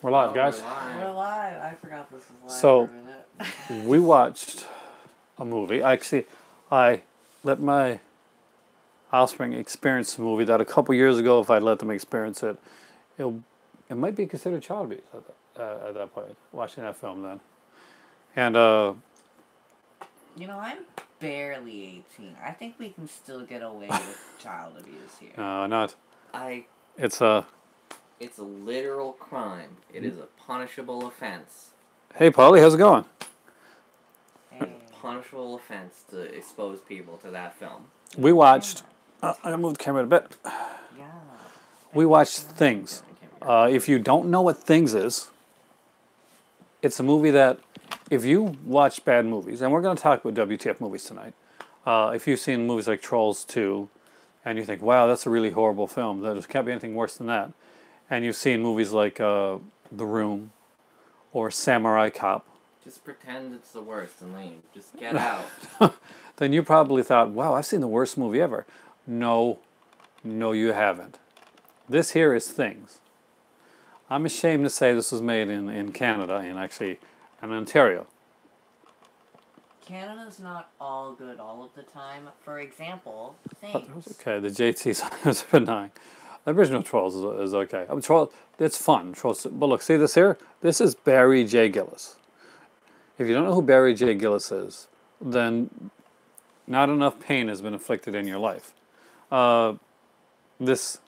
We're live, guys. We're live. I forgot this was live So, for a minute. we watched a movie. Actually, I let my offspring experience a movie that a couple years ago, if I'd let them experience it, it might be considered child abuse at that point, watching that film then. And, You know, I'm barely 18. I think we can still get away with child abuse here. not. It's a literal crime. It is a punishable offense. Hey, Polly, how's it going? Hey. Punishable offense to expose people to that film. We watched, I'm going to move the camera a bit. Yeah. We watched Things. If you don't know what Things is, it's a movie that, if you watch bad movies, and we're going to talk about WTF movies tonight, if you've seen movies like Trolls 2, and you think, wow, that's a really horrible film, there can't be anything worse than that, and you've seen movies like The Room, or Samurai Cop, Just pretend it's the worst and leave. Just get out. then you probably thought, wow, I've seen the worst movie ever. No, you haven't. This here is Things. I'm ashamed to say this was made in Canada, and actually in Ontario. Canada's not all good all of the time. For example, Things. Okay, the JT's is benign. The original Trolls is okay. It's fun. Trolls, but look, see this here? This is Barry J. Gillis. If you don't know who Barry J. Gillis is, then not enough pain has been inflicted in your life. This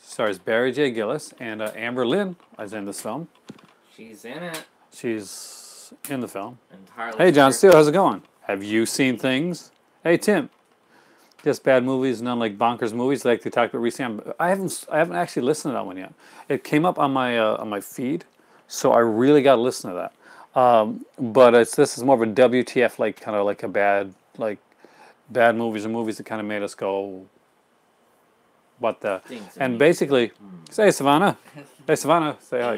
stars Barry J. Gillis, and Amber Lynn is in this film. She's in it. She's in the film. Entirely. Hey, John Steele, how's it going? Have you seen Things? Hey, Tim. Just bad movies, none like bonkers movies like they talked about recently. I haven't actually listened to that one yet. It came up on my feed, so I really got to listen to that. But this is more of a WTF, like kind of like a bad movies or movies that kind of made us go, what the? And basically, say Savannah, hey Savannah, say hi.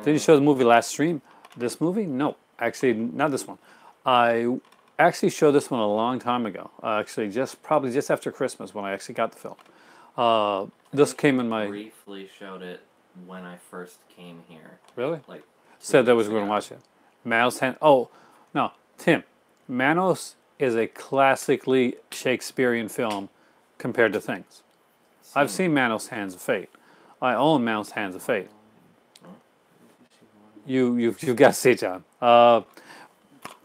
Did you show the movie last stream? This movie? No, actually not this one. I actually showed this one a long time ago. Actually, probably just after Christmas when I actually got the film. This came in my. Briefly showed it when I first came here. Really? Like. Said that was going to watch it. Manos Hand. Oh, no, Tim. Manos is a classically Shakespearean film compared to Things. I've seen Manos Hands of Fate. I own Manos Hands of Fate. You've got to see it, John.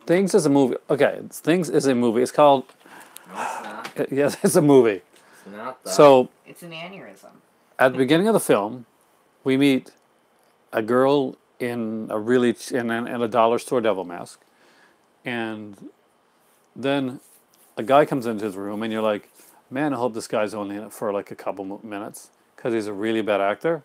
Things is a movie. Okay, Things is a movie. It's called. No, it's not. Yes, it's a movie. It's not that. So It's an aneurysm. at the beginning of the film, we meet a girl in a dollar store devil mask, and then a guy comes into his room, and you're like, man, I hope this guy's only in it for like a couple minutes because he's a really bad actor.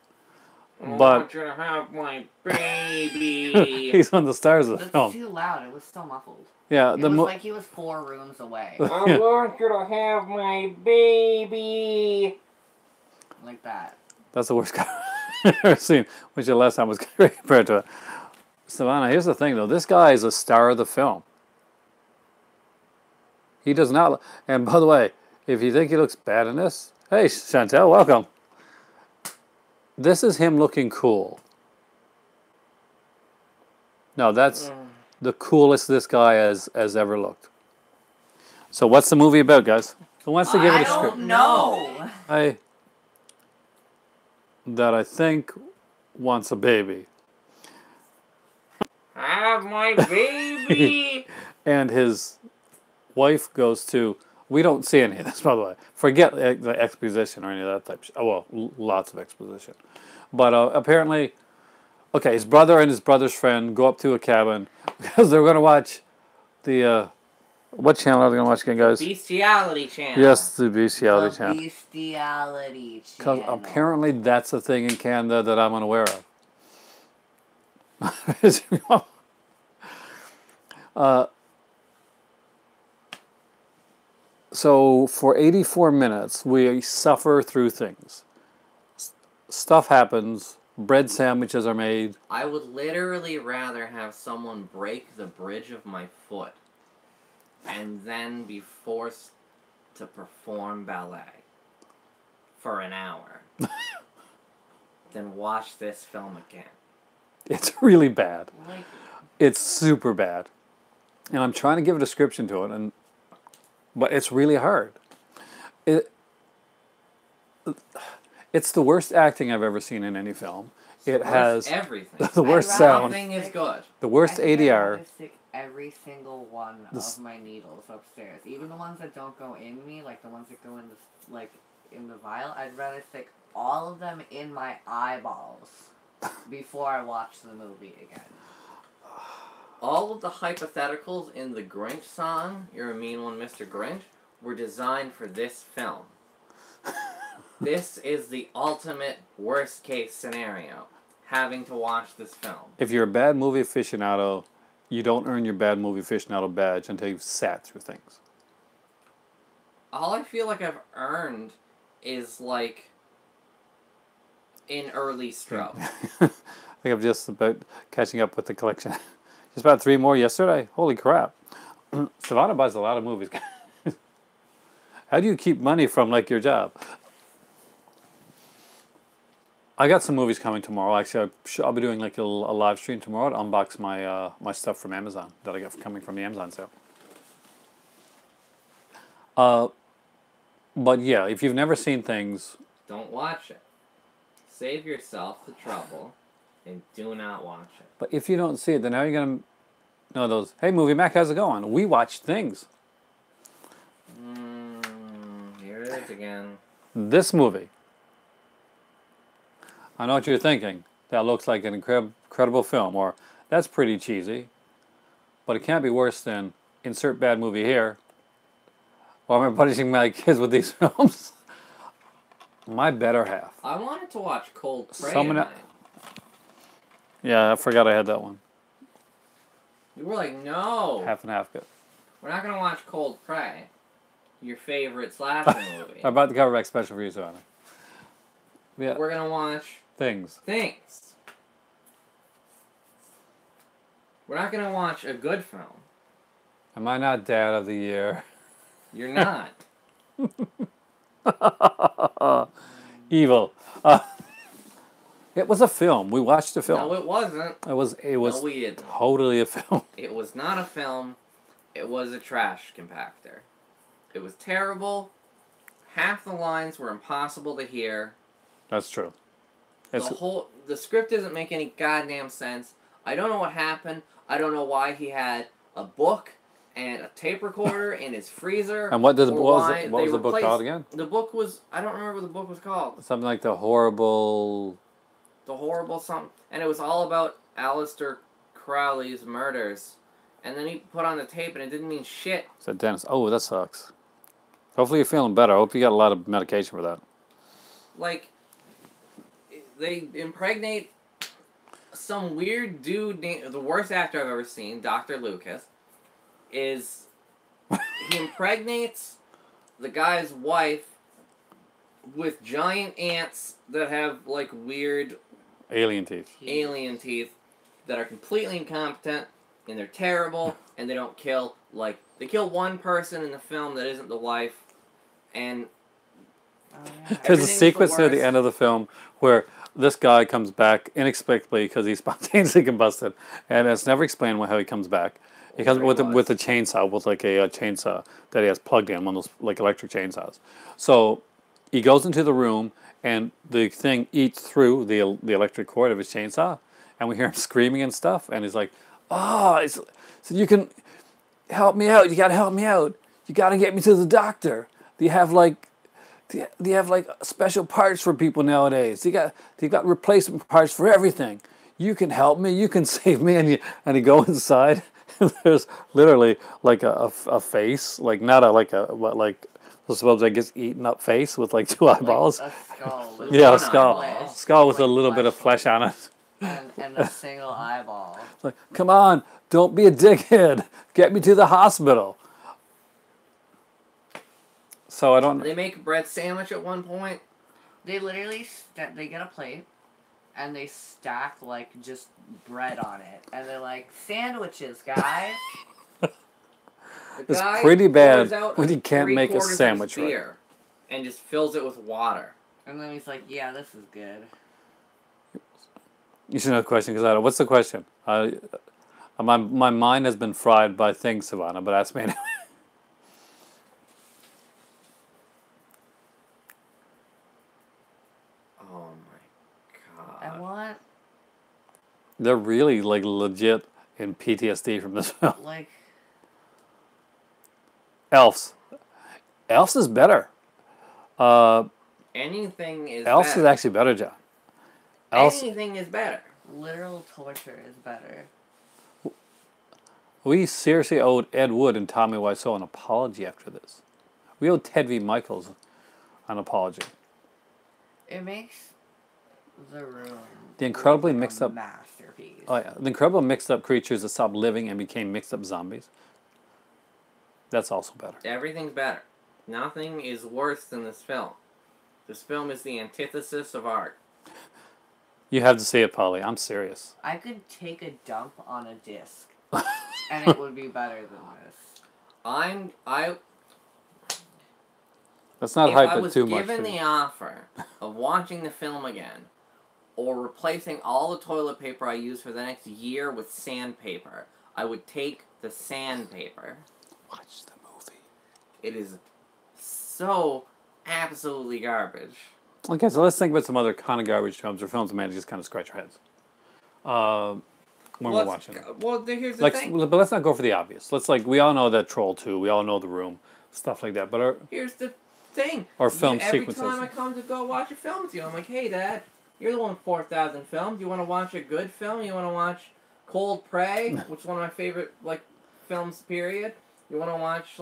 I But want you to have my baby. he's one of the stars of the That's film. too loud. It was so muffled. Yeah, It was like he was 4 rooms away. I want you to have my baby. Like that. that's the worst guy I've ever seen. Which the last time was great compared to it. Savannah, here's the thing though. This guy is a star of the film. He does not. And by the way, if you think he looks bad in this, hey Chantel, welcome. This is him looking cool. No, that's the coolest this guy has ever looked. So what's the movie about, guys? Who wants to give it a script? I don't know. That I think wants a baby. Have my baby. And his wife goes to. We don't see any of this, by the way. Forget the exposition or any of that type. Well, lots of exposition. But apparently, okay, his brother and his brother's friend go up to a cabin because they're going to watch the. What channel are they going to watch again, guys? Bestiality channel. Yes, the Bestiality channel. Bestiality Because channel. apparently that's a thing in Canada that I'm unaware of. So for 84 minutes, we suffer through things. Stuff happens. Bread sandwiches are made. I would literally rather have someone break the bridge of my foot and then be forced to perform ballet for an hour then watch this film again. It's really bad. Like, It's super bad. And I'm trying to give a description to it, but it's really hard. It's the worst acting I've ever seen in any film. It has everything. the worst I'd rather sound, Nothing is good. the worst I think I'd ADR. rather stick every single one of my needles upstairs, even the ones that don't go in me, like the ones that go in the vial. I'd rather stick all of them in my eyeballs before I watch the movie again. All of the hypotheticals in the Grinch song, "You're a Mean One, Mr. Grinch," were designed for this film. This is the ultimate worst case scenario, having to watch this film. If you're a bad movie aficionado, you don't earn your bad movie aficionado badge until you've sat through things. All I feel like I've earned is like an early stroke. I think I'm just about catching up with the collection. Just about 3 more yesterday. Holy crap. Savannah buys a lot of movies. How do you keep money from like your job? I got some movies coming tomorrow. Actually, I'll be doing like a live stream tomorrow to unbox my my stuff from Amazon that I got coming from the Amazon sale. But yeah, if you've never seen things, Don't watch it. Save yourself the trouble and do not watch it. but if you don't see it, then how are you gonna know those? Hey, Movie Mac, how's it going? We watch things. Here it is again. This movie. I know what you're thinking. That looks like an incredible film, or that's pretty cheesy. But it can't be worse than insert bad movie here. Or am I punishing my kids with these films? My better half. I wanted to watch Cold Prey Someone tonight. Yeah, I forgot I had that one. You were like, no, Half and half good. we're not going to watch Cold Prey, your favorite slasher movie. I'm about to cover back special for you, Savannah. Yeah, We're going to watch things. Things. We're not going to watch a good film. Am I not Dad of the Year? You're not. Evil. It was a film. We watched a film. No, it wasn't. It was No, we didn't. totally a film. It was not a film. It was a trash compactor. It was terrible. Half the lines were impossible to hear. That's true. The script doesn't make any goddamn sense. I don't know what happened. I don't know why he had a book and a tape recorder in his freezer. And what was the book called again? The book was, I don't remember what the book was called. Something like The Horrible something. And it was all about Aleister Crowley's murders. And then he put on the tape and it didn't mean shit. Said Dennis. Oh, that sucks. Hopefully you're feeling better. I hope you got a lot of medication for that. Like, they impregnate some weird dude named, the worst actor I've ever seen, Dr. Lucas, he impregnates the guy's wife with giant ants that have, like, weird Alien teeth. alien teeth that are completely incompetent, and they're terrible, and they don't kill. Like, they kill one person in the film that isn't the wife, and There's a everything's sequence near the worst. end of the film where this guy comes back inexplicably because he's spontaneously combusted, and it's never explained how he comes back. He comes with a chainsaw, with like a chainsaw that he has plugged in, one of those like electric chainsaws. So he goes into the room, and the thing eats through the electric cord of his chainsaw, and we hear him screaming and stuff, and he's like, "Oh, so you can help me out? You gotta help me out. You gotta get me to the doctor. Do you have like special parts for people nowadays? You got replacement parts for everything. You can help me. You can save me." And you go inside. And there's literally like a face, like not like suppose I gets eaten up face with like 2 eyeballs. Like a skull. With Yeah, a one skull. eyeball. Skull with a Like little bit of flesh on it. And a single eyeball. Like, come on, don't be a dickhead. Get me to the hospital. So I don't. They make a bread sandwich at one point. They literally they get a plate, and they stack like just bread on it, and they're like, "Sandwiches, guys." The It's guy pretty bad pours out when you can't make a 3/4 of his sandwich right. beer and just fills it with water. And then he's like, "Yeah, this is good." You should know the question because I don't. What's the question? My mind has been fried by things, Savannah, but ask me anyway. Oh my I god. want, They're really like legit in PTSD from this film. like, Elves. Elves is better. Anything is Elves better. is actually better, John. Elves. Anything is better. literal torture is better. We seriously owed Ed Wood and Tommy Wiseau an apology after this. We owed Ted V. Michaels an apology. It makes The Room The incredibly like mixed a up. masterpiece. Oh yeah, the incredible mixed up creatures that stopped living and became mixed up zombies. That's also better. Everything's better. Nothing is worse than this film. This film is the antithesis of art. You have to see it, Polly. I'm serious. I could take a dump on a disc, and it would be better than this. Let's not If hype I it was too much. given the offer of watching the film again, or replacing all the toilet paper I use for the next year with sandpaper, I would take the sandpaper. Watch the movie. It is so absolutely garbage. Okay, so let's think about some other kind of garbage films or films that man just kind of scratch our heads. When we're watching it. Well, here's the thing. But let's not go for the obvious. Let's we all know that Troll 2, we all know The Room, stuff like that. But Here's the thing. Or film sequences. Every time I come to go watch a film with you, I'm like, hey, Dad, you're the one with 4,000 films. You want to watch a good film? You want to watch Cold Prey, which is one of my favorite films, period? You want to watch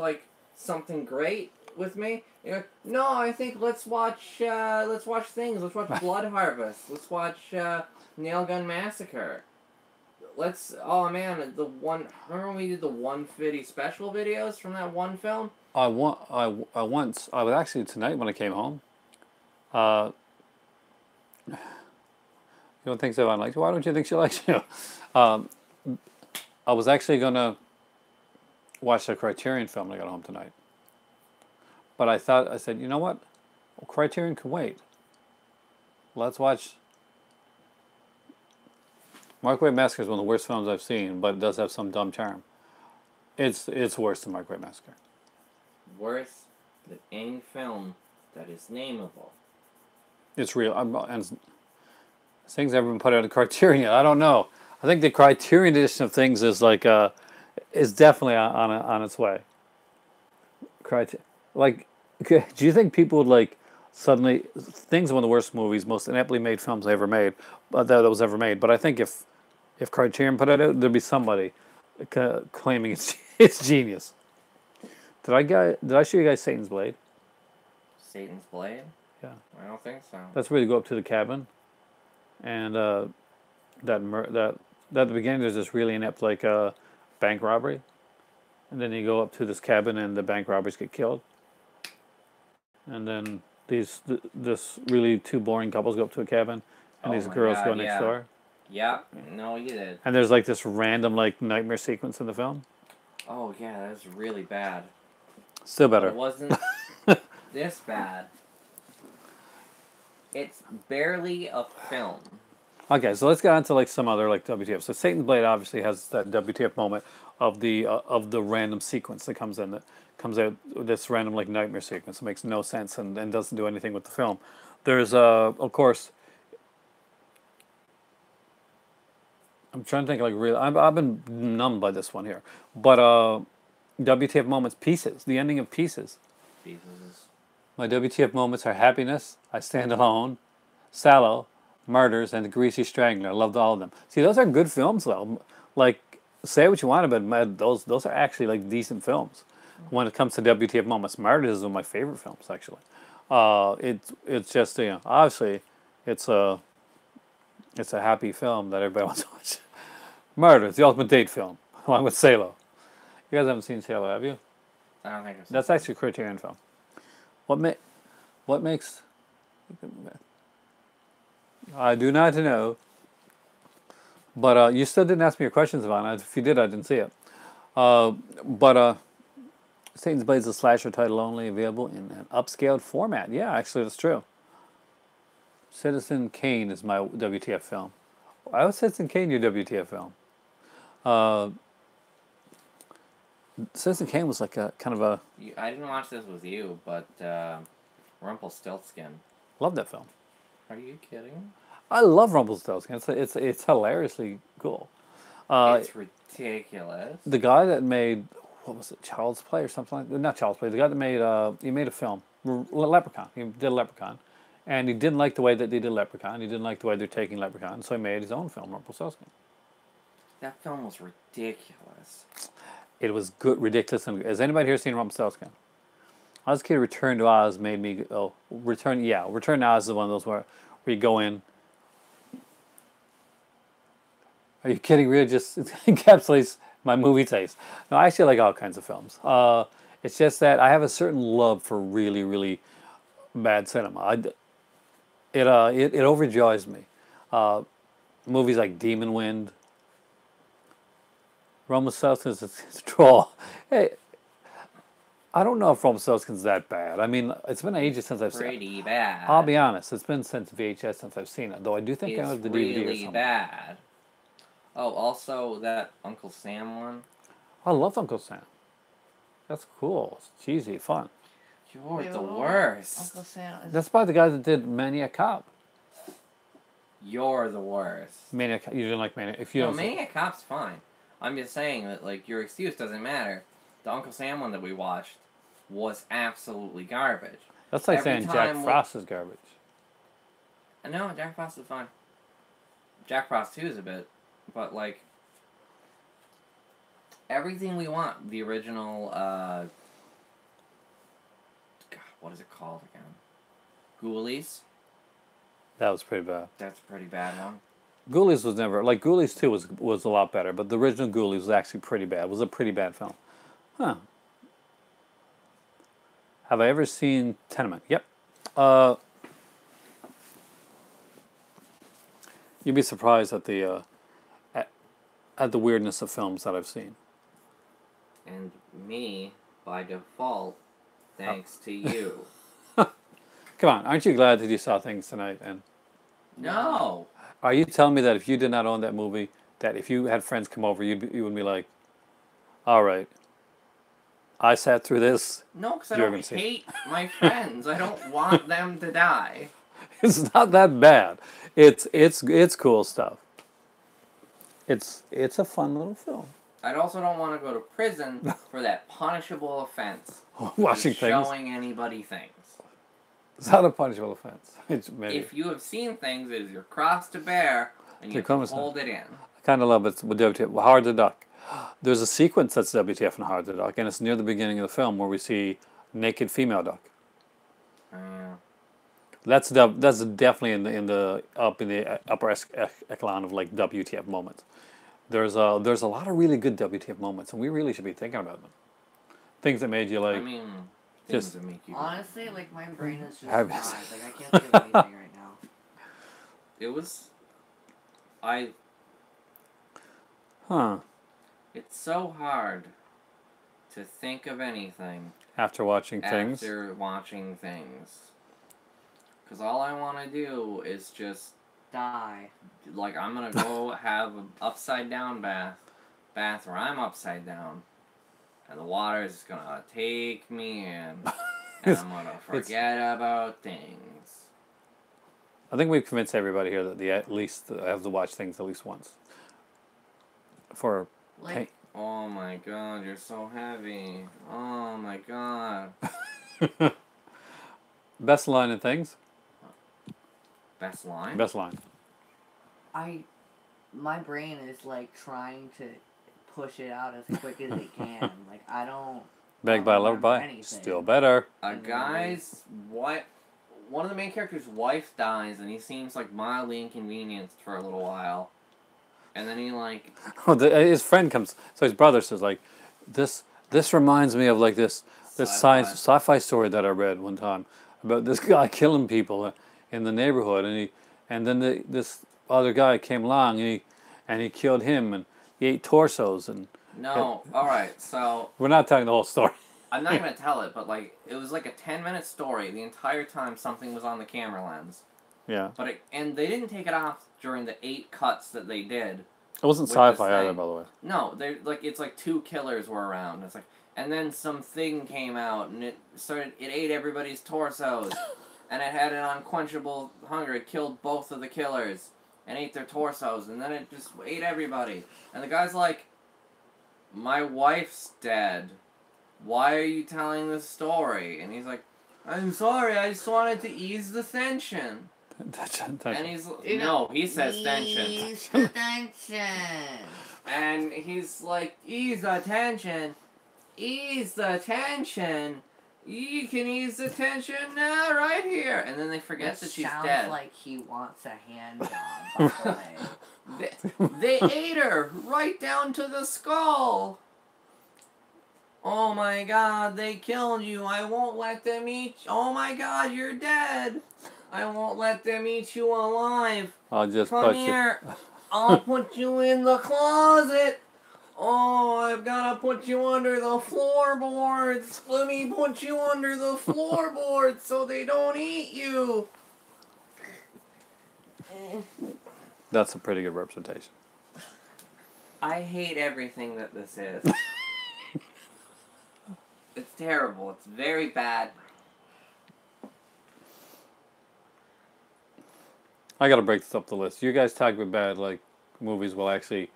something great with me? You're like, no, I think let's watch things. Let's watch Blood Harvest. Let's watch Nail Gun Massacre. Remember when we did the 150 special videos from that one film? I was actually tonight when I came home. You don't think so? I'm like, why don't you think she likes you? I was actually gonna watch the Criterion film when I got home tonight. But I said, you know what? Criterion can wait. Let's watch. Microwave Massacre is one of the worst films I've seen, but it does have some dumb charm. It's worse than Microwave Massacre. Worse than any film that is nameable. It's real. And things haven't been put out of Criterion yet. I don't know. I think the Criterion edition of things is is definitely on its way. Do you think people would suddenly? Things are one of the worst movies, most ineptly made films ever made, that was ever made. But I think if Criterion put it out, there'd be somebody claiming it's genius. Did I show you guys Satan's Blade? Satan's Blade? Yeah. I don't think so. That's where you go up to the cabin, and at the beginning there's this really inept bank robbery, and then you go up to this cabin and the bank robbers get killed, and then this really two boring couples go up to a cabin, and these girls go next door. Yeah, no, you did. And there's this random nightmare sequence in the film. Oh yeah, that's really bad. Still better. It wasn't this bad. It's barely a film. Okay, so let's get on to some other WTF. So Satan's Blade obviously has that WTF moment of the random sequence that comes out, this random nightmare sequence. It makes no sense and doesn't do anything with the film. There's of course, I'm trying to think I've been numbed by this one here, but WTF moments, Pieces, the ending of Pieces. Pieces. My WTF moments are Happiness, I Stand Alone, Sallow, Murders, and The Greasy Strangler. I loved all of them. See, those are good films, though. Say what you want about it, those are actually decent films. When it comes to WTF moments, Murders is one of my favorite films, actually. It's just obviously it's a happy film that everybody wants to watch. Murders, the ultimate date film, along with Salo. You guys haven't seen Salo, have you? I don't think I've seen That's actually a Criterion film. What makes? I do not know. But you still didn't ask me your questions, Ivana. If you did, I didn't see it. Satan's Blade is a slasher title only, available in an upscaled format. Yeah, actually, that's true. Citizen Kane is my WTF film. I was Citizen Kane, your WTF film. Uh, Citizen Kane was like a kind of a I didn't watch this with you, but Rumpelstiltskin. love that film. Are you kidding? I love Rumpelstiltskin. It's hilariously cool. It's ridiculous. The guy that made what was it, Child's Play or something like that? Not Child's Play. The guy that made he made a film, Leprechaun. He did Leprechaun, and he didn't like the way that they did Leprechaun. He didn't like the way they're taking Leprechaun, so he made his own film, Rumpelstiltskin. That film was ridiculous. It was good, ridiculous. And has anybody here seen Rumpelstiltskin? I was a kid. Return to Oz made me Return to Oz is one of those where you go in. Are you kidding? Really, just encapsulates my movie taste. No, I actually like all kinds of films. It's just that I have a certain love for really, really bad cinema. It overjoys me. Movies like Demon Wind, Rumpelstiltskin's a troll. Hey, I don't know if Rumpelstiltskin's that bad. I mean, it's been ages since I've seen it. Pretty bad. I'll be honest, it's been since VHS since I've seen it. Though I do think I have the DVD or really something. bad. Oh, also that Uncle Sam one. I love Uncle Sam. That's cool. It's cheesy, fun. You're the Ew. worst. Uncle Sam is... That's by the guy that did Maniac Cop. You're the worst. Maniac. You didn't like Maniac. If you No, don't, Maniac Cop's fine. I'm just saying that, like, your excuse doesn't matter. The Uncle Sam one that we watched was absolutely garbage. that's like every saying time Jack we- Frost is garbage. No, Jack Frost is fine. Jack Frost 2 is a bit, but, like, everything we want. The original, God, what is it called again? Ghoulies. That was pretty bad. That's a pretty bad one. Ghoulies was never like Ghoulies 2 was a lot better, but the original Ghoulies was actually pretty bad. It was a pretty bad film. Huh. Have I ever seen Tenement? Yep. You'd be surprised at the weirdness of films that I've seen. And me, by default, thanks to you. Come on, aren't you glad that you saw things tonight? And No! are you telling me that if you did not own that movie, that if you had friends come over, you would be like, all right, I sat through this. No, because I You're don't gonna see. hate my friends. I don't want them to die. It's not that bad. It's cool stuff. It's a fun little film. I also don't want to go to prison for that punishable offense. Watching of things. Showing anybody things. It's not a punishable offense. It's maybe. If you have seen things, it is your cross to bear, and you have to hold it in. I kind of love it with WTF. Howard the Duck. There's a sequence that's WTF in Howard the Duck, and it's near the beginning of the film where we see naked female duck. That's definitely in the upper echelon of like WTF moments. There's a lot of really good WTF moments, and we really should be thinking about them. Things that made you like. I mean, things just- that make you. Honestly, like, my brain is just Have- fried. Like, I can't think of anything right now. It was. Huh. It's so hard to think of anything After watching things. after watching things. Because all I want to do is just, Die. like, I'm going to go have an upside down bath where I'm upside down. And the water is going to take me in. And I'm going to forget about things. I think we've convinced everybody here that they at least have to watch things at least once. For Like, Oh my god, you're so heavy. Oh my god. best line in things. Best line? Best line. my brain is, like, trying to push it out as quick as it can. Like, I don't... Begged by, lover by. anything. Still better. A guy's what? One of the main character's wife dies, and he seems like mildly inconvenienced for a little while, and then he like Oh, his friend comes. So his brother says, like, this reminds me of like this sci-fi story that I read one time about this guy killing people in the neighborhood, and then this other guy came along and he killed him and he ate torsos and. no. All right, so We're not telling the whole story. I'm not gonna tell it, but like it was like a 10-minute story. The entire time something was on the camera lens. Yeah. And they didn't take it off during the 8 cuts that they did. It wasn't sci-fi either, by the way. No, they it's like 2 killers were around. It's like, and then some thing came out and it ate everybody's torsos, and it had an unquenchable hunger. It killed both of the killers and ate their torsos, and then it just ate everybody. And the guy's like, "My wife's dead. Why are you telling this story?" And he's like, "I'm sorry. I just wanted to ease the tension." And he's no, he says tension. Ease the tension. And he's like, ease the tension. Ease the tension. You can ease the tension now, right here. And then they forget that she's dead. Sounds like he wants a hand job, by the way. They ate her right down to the skull. Oh my God, they killed you. I won't let them eat. Oh my God, you're dead. I won't let them eat you alive. I'll just Come here. I'll put you in the closet. Oh, I've got to put you under the floorboards. Let me put you under the floorboards so they don't eat you. That's a pretty good representation. I hate everything that this is. It's terrible. It's very bad. I gotta break this up the list. You guys talk about bad like movies. We'll actually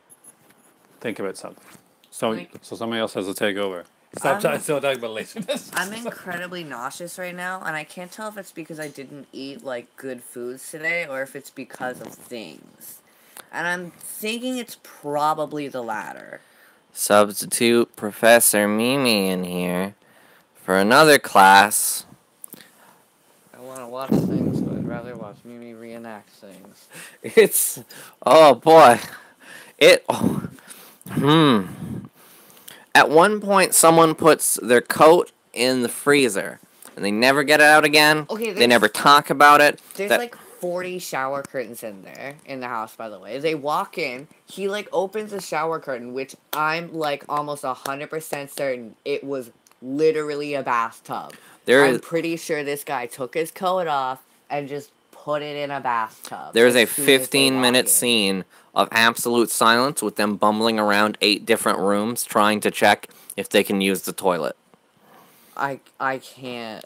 think about something. So somebody else has to take over. Stop still talking about laziness. I'm incredibly nauseous right now, and I can't tell if it's because I didn't eat like good foods today or if it's because of things. And I'm thinking it's probably the latter. Substitute Professor Mimi in here for another class. I want to watch things, but I'd rather watch Mimi reenact things. It's, oh boy, At one point, someone puts their coat in the freezer, and they never get it out again. Okay, they never talk about it. There's like 40 shower curtains in there, in the house, by the way. They walk in, he like opens a shower curtain, which I'm like almost 100% certain it was literally a bathtub. I'm pretty sure this guy took his coat off and just put it in a bathtub. There's a 15-minute scene of absolute silence with them bumbling around 8 different rooms trying to check if they can use the toilet. I can't.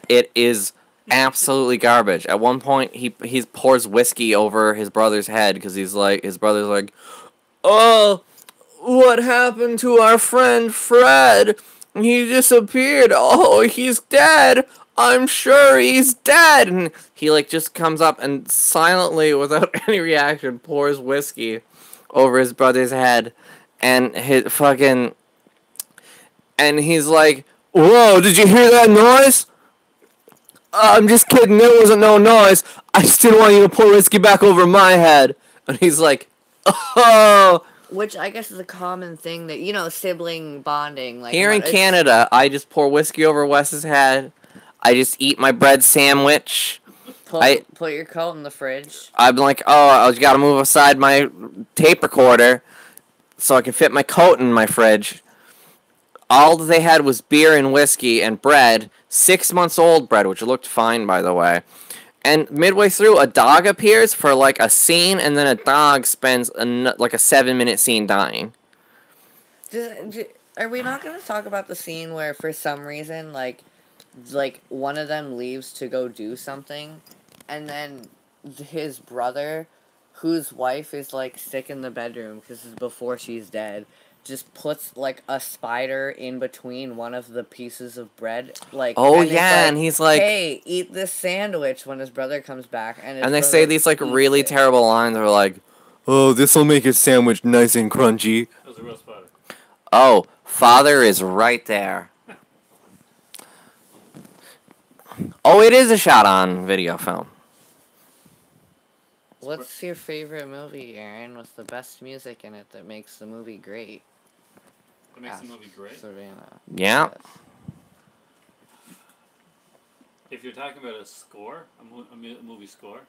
It is absolutely garbage. At one point, he pours whiskey over his brother's head because his brother's like, "Oh, what happened to our friend Fred? He disappeared. Oh, he's dead. I'm sure he's dead." And he like just comes up and silently, without any reaction, pours whiskey over his brother's head, and and he's like, "Whoa, did you hear that noise? I'm just kidding, there wasn't no noise. I just didn't want you to pour whiskey back over my head." And he's like, "Oh." Which I guess is a common thing that, you know, sibling bonding. Like here in Canada, I just pour whiskey over Wes's head. I just eat my bread sandwich. Put your coat in the fridge. I'm like, oh, I gotta move aside my tape recorder so I can fit my coat in my fridge. All they had was beer and whiskey and bread. 6 months old bread, which looked fine, by the way. And midway through, a dog appears for like a scene, and then a dog spends like a 7-minute scene dying. Are we not going to talk about the scene where, for some reason, like one of them leaves to go do something, and then his brother, whose wife is like sick in the bedroom because it's before she's dead, just puts like a spider in between one of the pieces of bread, like, oh yeah, and he's like, "Hey, eat this sandwich," when his brother comes back, and they say these like really terrible lines. They're like, "Oh, this will make his sandwich nice and crunchy." That was a real spider. Oh, father is right there. Oh, it is a shot on video film. What's your favorite movie, Aaron, with the best music in it that makes the movie great? What makes the movie great? Savannah. Yeah. Yes. If you're talking about a score, a movie score.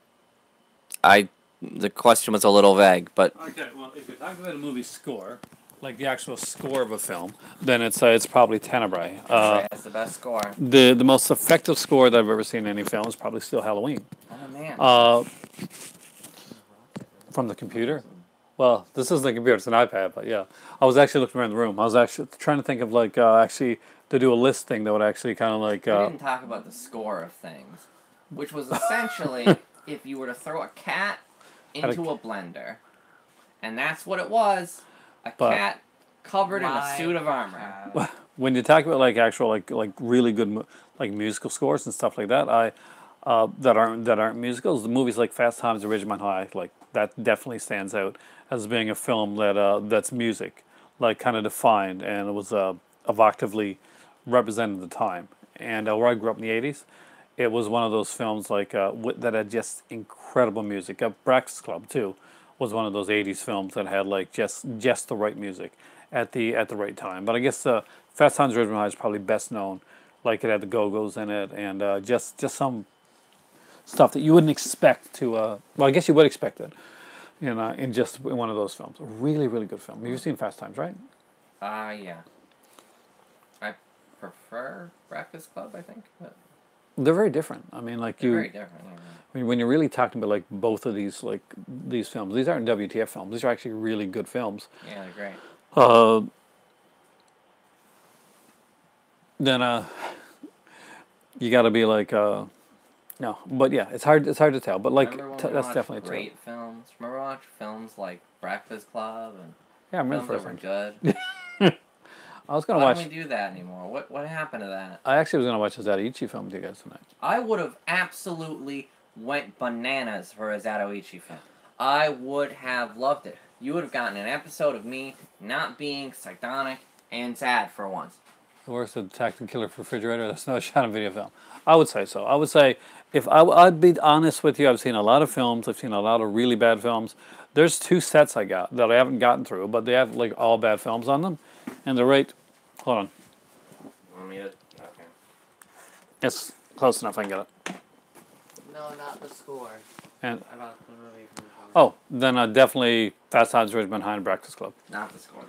The question was a little vague, but Okay, well, if you're talking about a movie score, like the actual score of a film, then it's probably Tenebrae. that's the best score. The most effective score that I've ever seen in any film is probably still Halloween. Oh man. From the computer? Well, this isn't a computer, it's an iPad, but yeah. I was actually looking around the room. I was actually trying to think of like actually to do a list thing that would actually kind of like... We didn't talk about the score of things, which was essentially if you were to throw a cat into a blender. And that's what it was. A cat covered in a suit of armor. When you talk about like actual like really good like musical scores and stuff like that, that aren't musicals, the movies like Fast Times at Ridgemont High, like that definitely stands out as being a film that that's music, like kind of defined, and it was evocatively represented the time. And where I grew up in the '80s, it was one of those films like that had just incredible music. Breakfast Club too was one of those '80s films that had like just the right music at the right time. But I guess Fast Times at Ridgemont High is probably best known, like it had the Go-Go's in it, and just some stuff that you wouldn't expect to. Well, I guess you would expect it, in just one of those films. A really, really good film. You've seen Fast Times, right? Yeah. I prefer Breakfast Club, I think. But they're very different. I mean, like very different. Yeah. I mean, when you're really talking about like both of these films, these aren't WTF films. These are actually really good films. Yeah, they're great. Then you got to be like no, but yeah, it's hard to tell. But like that's definitely great films. Remember watch films like Breakfast Club and I remember films that were good. I was gonna Why watch. don't we do that anymore? What happened to that? I actually was gonna watch a Zatoichi film with you guys tonight. I would have absolutely went bananas for a Zatoichi film. I would have loved it. You would have gotten an episode of me not being sardonic and sad for once. The worst attack and killer refrigerator. That's not a shot on video film. I would say so. I would say if I'd be honest with you, I've seen a lot of films. I've seen a lot of really bad films. There's 2 sets I got that I haven't gotten through, but they have like all bad films on them, and they're right. Hold on. Want me to? Okay. It's close enough. I can get it. No, not the score. And About the movie from the oh, then definitely Fast Times at Ridgemont High and Breakfast Club. Not the score.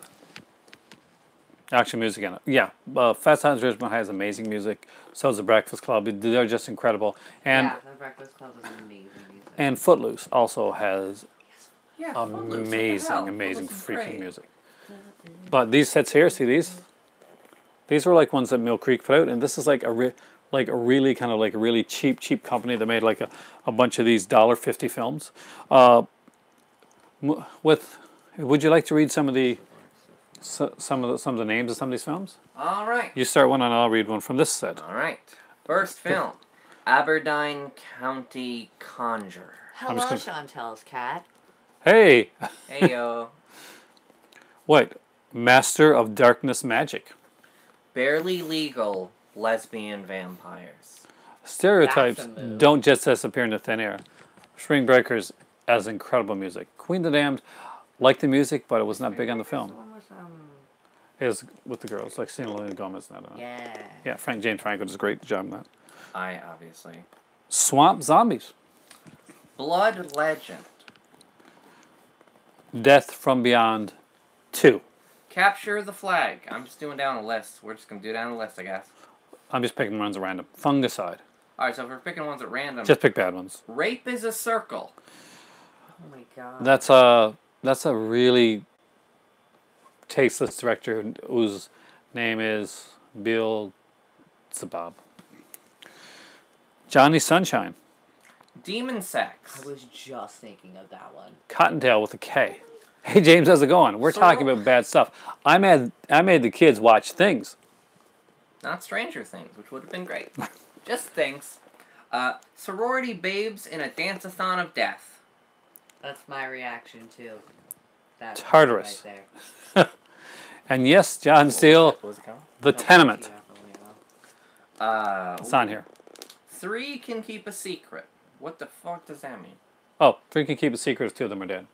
Action music in it. Yeah, Fast Times at Ridgemont High has amazing music. So is the Breakfast Club. They're just incredible. And yeah, the Breakfast Club is amazing music. And Footloose also has amazing freaking music. But these sets here, see these? These were like ones that Mill Creek put out, and this is like a really kind of like a really cheap company that made like a bunch of these $1.50 films. Would you like to read some of the names of some of these films? All right. You start one and I'll read one from this set. All right. First film, Aberdeen County Conjurer. Hello, Chantel's cat. Hey. Hey yo. What? Master of Darkness Magic. Barely legal lesbian vampires. Stereotypes don't just disappear into thin air. Spring Breakers has incredible music. Queen of the Damned liked the music, but it was not big on the film. It was with the girls, like Selena Gomez and that. Yeah. Yeah, James Franco does a great job in that. I obviously. Swamp Zombies. Blood Legend. Death from Beyond 2. Capture the Flag. I'm just doing down a list. We're just going to do down a list, I guess. I'm just picking ones at random. Fungicide. Alright, so if we're picking ones at random. Just pick bad ones. Rape is a Circle. Oh my god. That's a really tasteless director whose name is Bill Zabab. Johnny Sunshine. Demon Sex. I was just thinking of that one. Cottontail with a K. Hey James, how's it going? We're talking about bad stuff. I made the kids watch Things. Not Stranger Things, which would have been great. Just Things. Sorority Babes in a Dance-a-thon of Death. That's my reaction to that. Tartarus. Right there. And yes, John Steele, The Tenement. It's on here. 3 Can Keep a Secret. What the fuck does that mean? Oh, 3 Can Keep a Secret if 2 of them are dead.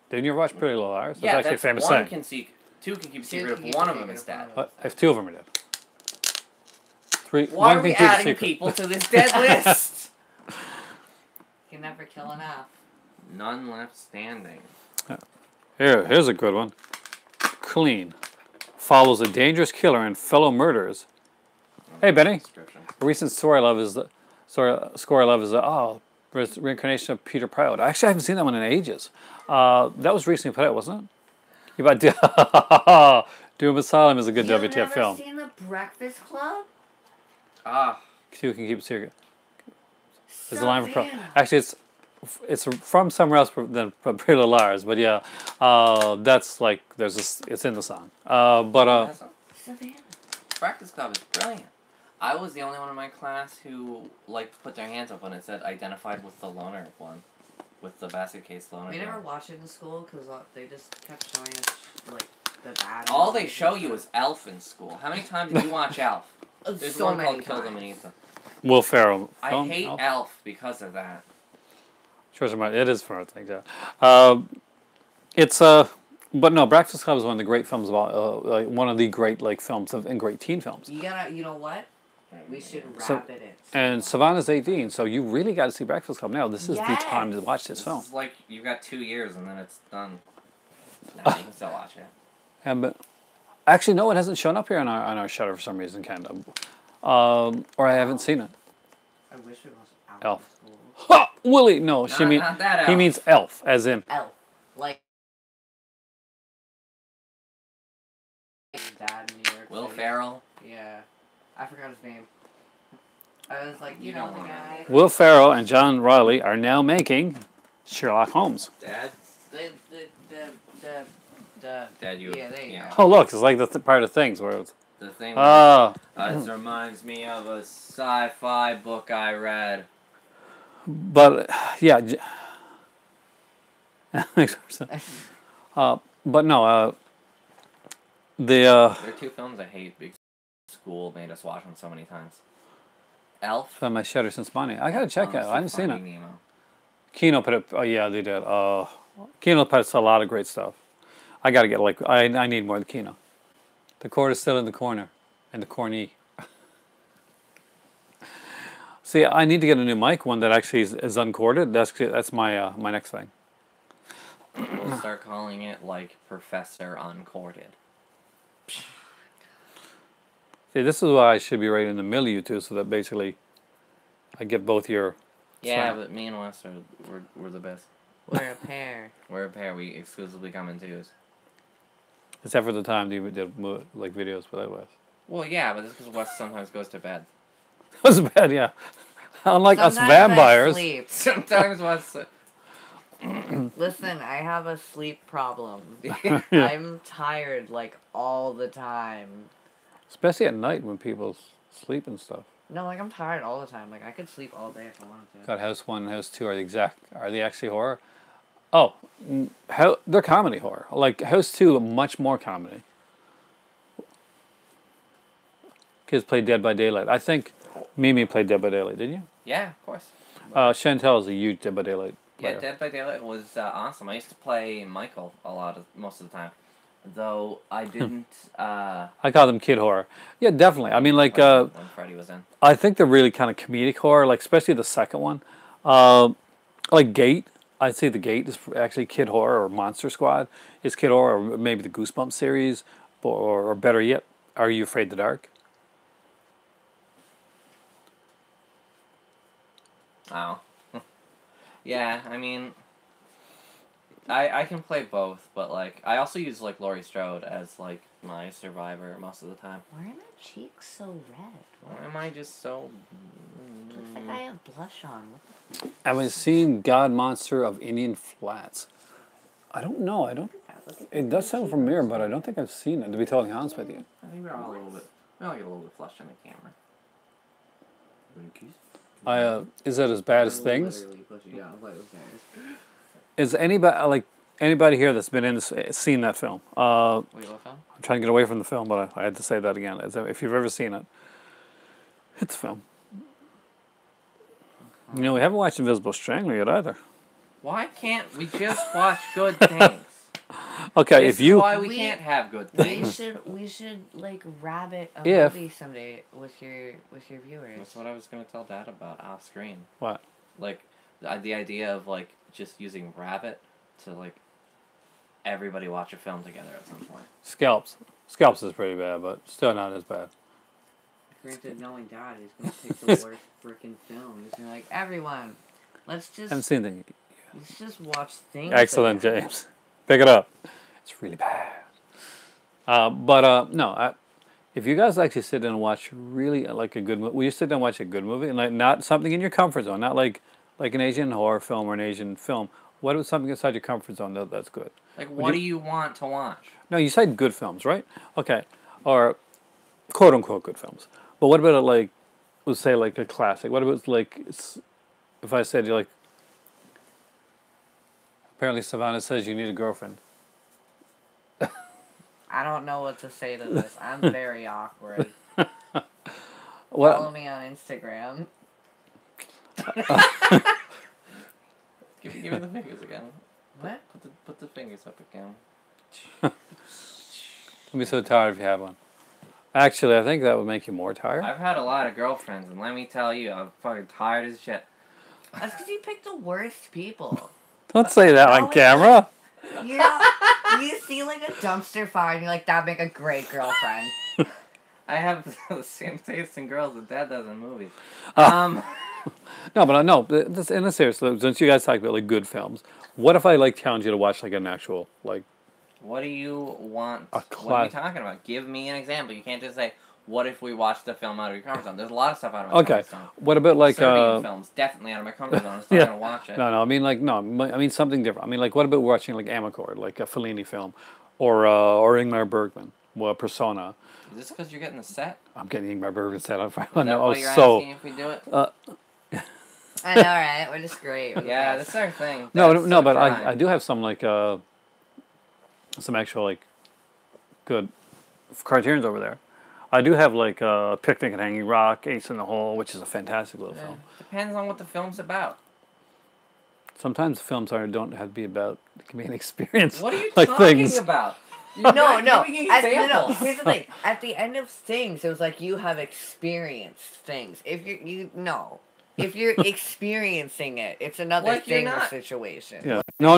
Didn't you watch Pretty Little Liars? Yeah, actually a famous one saying. 2 can keep a secret if one of them is dead. If 2 of them are dead. Why are we adding people to this dead list? You can never kill enough. None left standing. Here's a good one. Clean. Follows a dangerous killer and fellow murderers. Hey, Benny. A recent score I love is Reincarnation of Peter Proud. Actually, I haven't seen that one in ages. That was recently put out, wasn't it? Doom Asylum is a good WTF film. You've never seen The Breakfast Club? Ah. You can keep it secret. There's a line from. Actually, it's from somewhere else than from Pretty Little Liars, but yeah, that's like it's in the song. Savannah. Breakfast Club is brilliant. I was the only one in my class who put their hands up when it said identified with the loner one, with the basket case loner. We never watched it in school because they just kept showing us like the bad. All they show you is Elf in school. How many times did you watch Elf? There's So one many called Kill Them times. and Eat Them. Will Ferrell. I hate Elf because of that. It is for things, yeah. But no, Breakfast Club is one of the great films about like one of the great films and great teen films. You know what? We should wrap it in. And Savannah's 18, so you really got to see Breakfast Club now. This is the time to watch this film. It's like you've got 2 years and then it's done. No, you can still watch it. Yeah, but actually, no, it hasn't shown up here on our Shudder for some reason, kind of. Or I haven't seen it. I wish it was out Elf. of school. Ha! Willie, no, Not that Elf. he means elf, as in. Elf. Like dad in New York Will City. Ferrell. Yeah. I forgot his name. I was like, you know the guy. Will Ferrell and John Riley are now making Sherlock Holmes. Dad. Dad, you. Yeah, there you go. Oh, look, it's like the part of Things where it's. The thing. Ah. This reminds me of a sci-fi book I read. But, yeah. Makes more sense. But no, There are 2 films I hate because school made us watch them so many times. Elf. my Shudder since money. I gotta check it. I haven't seen it. Nemo. Kino put up. Oh yeah, they did. Kino puts a lot of great stuff. I gotta get I need more of the Kino. The cord is still in the corner, and the corny. See, I need to get a new mic, one that actually is uncorded. That's my my next thing. We'll start calling it Professor Uncorded. See, this is why I should be right in the middle of you two, so that basically I get both your. Yeah, but me and Wes we're the best. We're a pair. We're a pair. We exclusively come in twos. Except for the time you did videos without Wes. Well, yeah, but that's because Wes sometimes goes to bed. That was bad, yeah. Unlike us Sometimes I vampires. sleep. Sometimes Wes. Listen, I have a sleep problem. Yeah. I'm tired all the time. Especially at night when people sleep and stuff. No, I'm tired all the time. I could sleep all day if I wanted to. God, House 1 and House 2 are they actually horror? Oh, they're comedy horror. House 2, much more comedy. Kids played Dead by Daylight. I think Mimi played Dead by Daylight, didn't you? Yeah, of course. Chantel is a huge Dead by Daylight player. Yeah, Dead by Daylight was awesome. I used to play Michael most of the time. Though I didn't. I call them kid horror. Yeah, definitely. I mean, when Freddy was in. I think they're really kind of comedic horror, especially the second one. Gate. I'd say The Gate is actually kid horror, or Monster Squad is kid horror, or maybe the Goosebumps series, or better yet, Are You Afraid of the Dark? Oh. Yeah, I mean, I can play both, but I also use Laurie Strode as my survivor most of the time. Why are my cheeks so red? Why am I just so? Looks like I have blush on. I was seeing God Monster of Indian Flats. I don't know. It does sound familiar, but I don't think I've seen it. To be totally honest with you. I think we're all a little bit. We're all a little bit flushed on the camera. Is it as bad as Things? Is anybody here that's been seen that film? Wait, what film? I'm trying to get away from the film, but I had to say that again. If you've ever seen it, it's a film. We haven't watched Invisible Strangler yet either. Why can't we just watch good things? Okay, This is why we can't have good things. We should rabbit a If- movie someday with your viewers. That's what I was gonna tell Dad about off screen. What? The idea of just using Rabbit to everybody watch a film together at some point. Scalps. Scalps is pretty bad, but still not as bad. Granted, knowing Dad, he's gonna pick the worst freaking film. He's gonna be like, everyone, Let's just haven't seen anything. let's just watch things. Excellent, again. James. Pick it up. It's really bad. No, if you guys actually sit down and watch really like a good movie, will you sit down and watch a good movie and like not something in your comfort zone, not like an Asian horror film or an Asian film. What is something inside your comfort zone that's good? Like, what do you want to watch? No, you said good films, right? Okay, or quote unquote good films. But what about like, let's say like a classic? What about like, if I said you're like, apparently Savannah says you need a girlfriend. I don't know what to say to this. I'm very awkward. What? Follow me on Instagram. Give me the fingers again. What? Put the fingers up again. I'd be so tired if you had one. Actually, I think that would make you more tired. I've had a lot of girlfriends, and let me tell you, I'm fucking tired as shit. That's because you picked the worst people. Don't say that on camera. You know, you see like a dumpster fire and you're like, that'd make a great girlfriend. I have the same taste in girls that Dad does in movies. No, but no. In a serious, since you guys talk about like good films, what if I like challenge you to watch like an actual like? What do you want? A What are you talking about? Give me an example. You can't just say, "What if we watched a film out of your comfort zone?" There's a lot of stuff out of my comfort zone. What about like Serbian films? Definitely out of my comfort zone. I'm still gonna watch it. No. I mean like no. I mean something different. I mean like what about watching like Amicord, like a Fellini film, or Ingmar Bergman, Persona. Is this because you're getting the set? I'm getting Ingmar Bergman set up. Is that why you're so. asking if we do it? I know, right? We're just great. Yeah, that's our thing. No, but I do have some like some actual like good Criterions over there. I do have like Picnic at Hanging Rock, Ace in the Hole, which is a fantastic little film. Depends on what the film's about. Sometimes films don't have to be about. It can be an experience. What are you like talking things. about? No. No. Here's the thing. At the end of things, it was like you have experienced things. If you're experiencing it, it's another Like you're thing or not. situation. Yeah. No.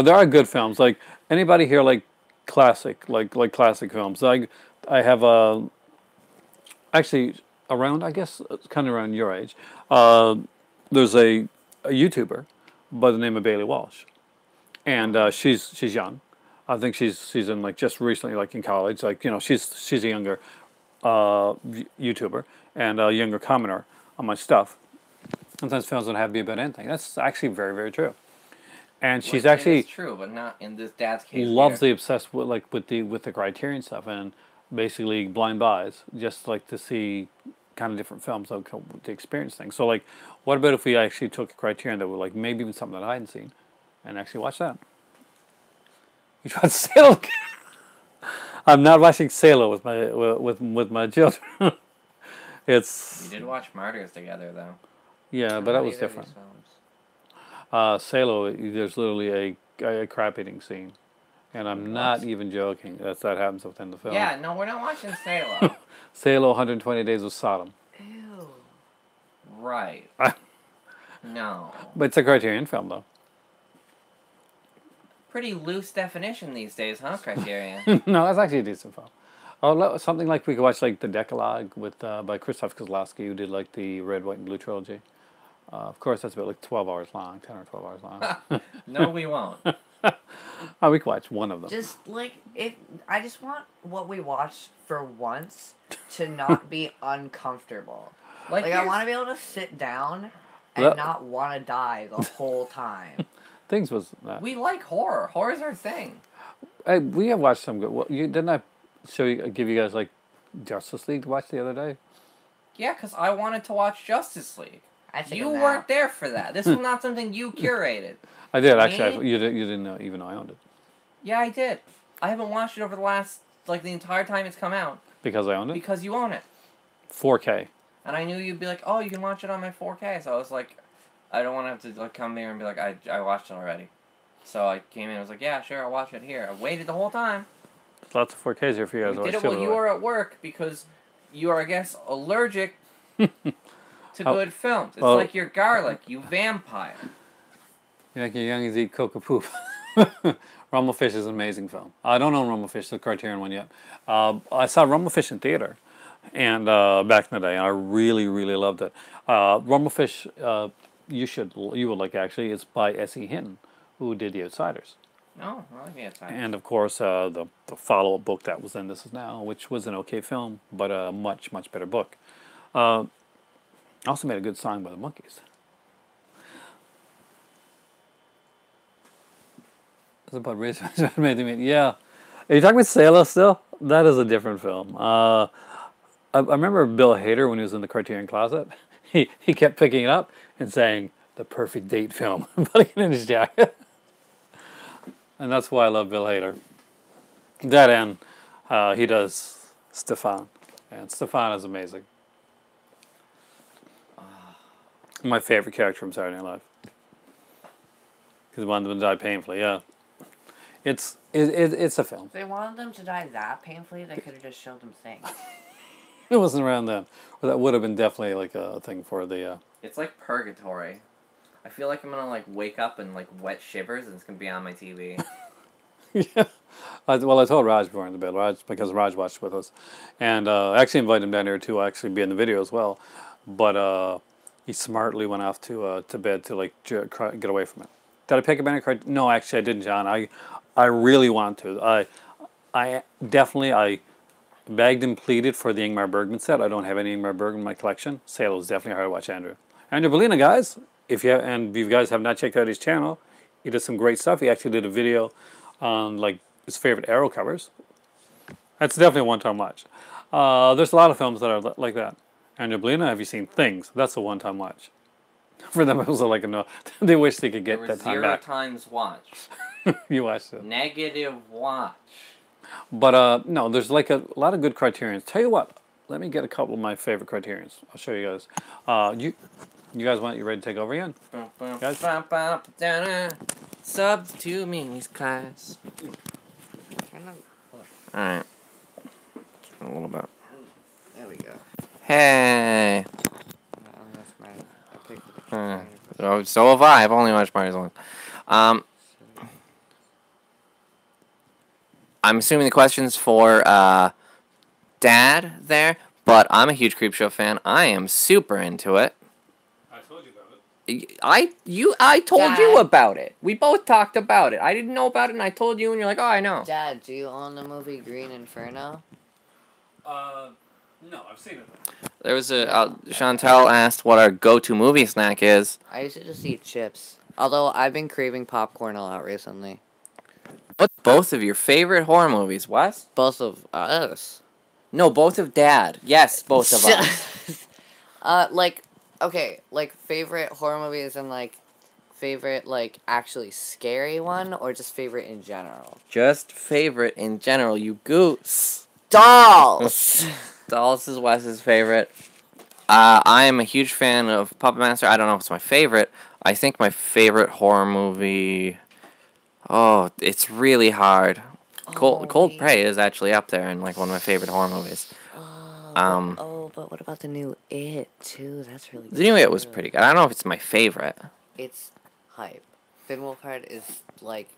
There are good films. Like anybody here like classic classic films. Like I have actually around I guess kind of around your age. There's a YouTuber by the name of Bailey Walsh, and she's young. I think she's in like just recently like in college. Like she's a younger YouTuber and a younger commenter on my stuff. Sometimes films don't have to be about anything. That's actually very, very true. And she's actually true, but not in this Dad's case. lovely obsessed with the Criterion stuff and basically blind buys just like to see kind of different films to experience things. So like, what about if we actually took a Criterion that would like maybe even something that I hadn't seen, and actually watch that? You tried Salo. I'm not watching Salo with my children. We did watch Martyrs together though. Yeah, but that was different. Salo, there's literally a crap eating scene, and I'm not even joking. That happens within the film. Yeah, no, we're not watching Salo. Salo, 120 Days of Sodom. Ew. Right. No. But it's a Criterion film, though. Pretty loose definition these days, huh, Criterion? No, that's actually a decent film. Oh, something like we could watch like the Decalogue with by Krzysztof Kozlowski, who did like the Red, White, and Blue trilogy. Of course, that's about like 12 hours long, 10 or 12 hours long. No, we won't. Oh, we could watch one of them. Just like I just want what we watch for once to not be uncomfortable. Like I want to be able to sit down and not want to die the whole time. Things was. We like horror. Horror's our thing. We have watched some good. Well, didn't I give you guys like Justice League to watch the other day? Yeah, because I wanted to watch Justice League. You weren't there for that. This was not something you curated. I did actually. You didn't know, even though I owned it. Yeah, I did. I haven't watched it over the last the entire time it's come out. Because I owned it. Because you own it. 4K. And I knew you'd be like, oh, you can watch it on my 4K. So I was like, I don't want to have to come here and be like, I watched it already. So I came in and was like, yeah, sure, I'll watch it here. I waited the whole time. There's lots of 4Ks here for you guys. We did it while you were at work because you are, I guess, allergic to good films. It's like your garlic, you vampire. You're like your youngins eat coca poop. Rumblefish is an amazing film. I don't own Rumblefish, the Criterion one yet. I saw Rumblefish in theater, and back in the day, and I really, really loved it. Rumblefish, you would like actually. It's by S.E. Hinton, who did The Outsiders. No, I like The Outsiders. And of course, the follow-up book that was in This Is Now, which was an okay film, but a much better book. Also made a good song by the Monkees. It's about race. Yeah. Are you talking about Sailor still? That is a different film. I remember Bill Hader when he was in the Criterion closet. He kept picking it up and saying, "The perfect date film," putting it in his jacket. And that's why I love Bill Hader. That and he does Stefan. And Stefan is amazing. My favorite character from Saturday Night Live. Because one of them died painfully, yeah. It's a film. If they wanted them to die that painfully, they could have just showed them things. It wasn't around then. Well, that would have been definitely like a thing for the... It's like purgatory. I feel like I'm gonna like wake up and like wet shivers and it's gonna be on my TV. Yeah. Well, I told Raj before in the bed, because Raj watched with us. And I actually invited him down here to actually be in the video as well. But he smartly went off to bed to like get away from it. Did I pick up any card? No, actually I didn't, John. I really want to. I begged and pleaded for the Ingmar Bergman set. I don't have any Ingmar Bergman in my collection. Sailor is definitely hard to watch, Andrew. Andrew Bellina, guys. If you guys have not checked out his channel, he does some great stuff. He actually did a video on like his favorite Arrow covers. That's definitely a one-time watch. There's a lot of films that are like that. Andrew Bellina, have you seen Things? That's a one-time watch. For them, it was like a no. They wish they could get that time back. 0 times watch. You watched it. Negative watch. But no, there's like a lot of good criterions. Tell you what, let me get a couple of my favorite criterions. I'll show you guys. You guys you ready to take over again? Guys? Sub to Mimi's class. Alright. A little bit. There we go. Hey. That's mine. I picked So have I. I've only watched Marty's one. I'm assuming the question's for Dad there, but I'm a huge Creepshow fan. I am super into it. I told you about it. I told Dad. you about it. We both talked about it. I didn't know about it, and I told you, and you're like, oh, I know. Dad, do you own the movie Green Inferno? No, I've seen it. There was Chantel asked what our go-to movie snack is. I used to just eat chips. Although I've been craving popcorn a lot recently. What's both of your favorite horror movies, Wes? Both of us. No, both of Dad. Yes, both of us. Like favorite horror movies and like favorite like actually scary one or just favorite in general? Just favorite in general, you goose. Dolls. Dolls is Wes's favorite. I am a huge fan of Puppet Master. I don't know if it's my favorite. I think my favorite horror movie... Oh, it's really hard. Cold Prey is actually up there in like one of my favorite horror movies. But what about the new It too? That's really good. The new It was pretty good. I don't know if it's my favorite. It's hype. Finn Wolfhard is like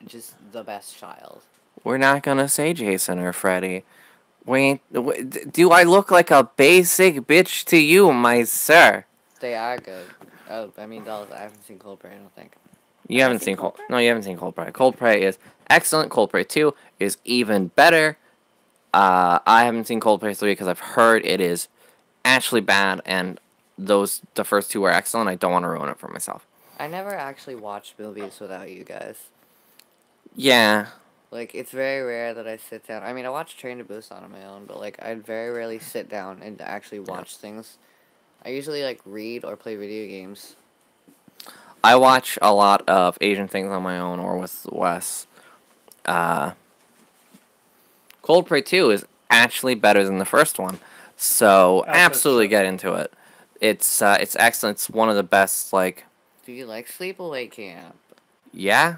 just the best child. We're not gonna say Jason or Freddy. Wait, do I look like a basic bitch to you, my sir? They are good. Oh, I mean, Dolls. I haven't seen Cold Prey, I don't think. You haven't seen Cold Prey? No, you haven't seen Cold Prey. Cold Prey is excellent. Cold Prey 2 is even better. I haven't seen Cold Prey 3 because I've heard it is actually bad, and the first two are excellent. I don't want to ruin it for myself. I never actually watched movies without you guys. Yeah. Like, it's very rare that I sit down. I mean, I watch Train to Busan on my own, but, like, I very rarely sit down and actually watch things. I usually, like, read or play video games. I watch a lot of Asian things on my own or with Wes. Cold Prey 2 is actually better than the first one, so absolutely get into it. It's excellent. It's one of the best, like... Do you like Sleepaway Camp? Yeah.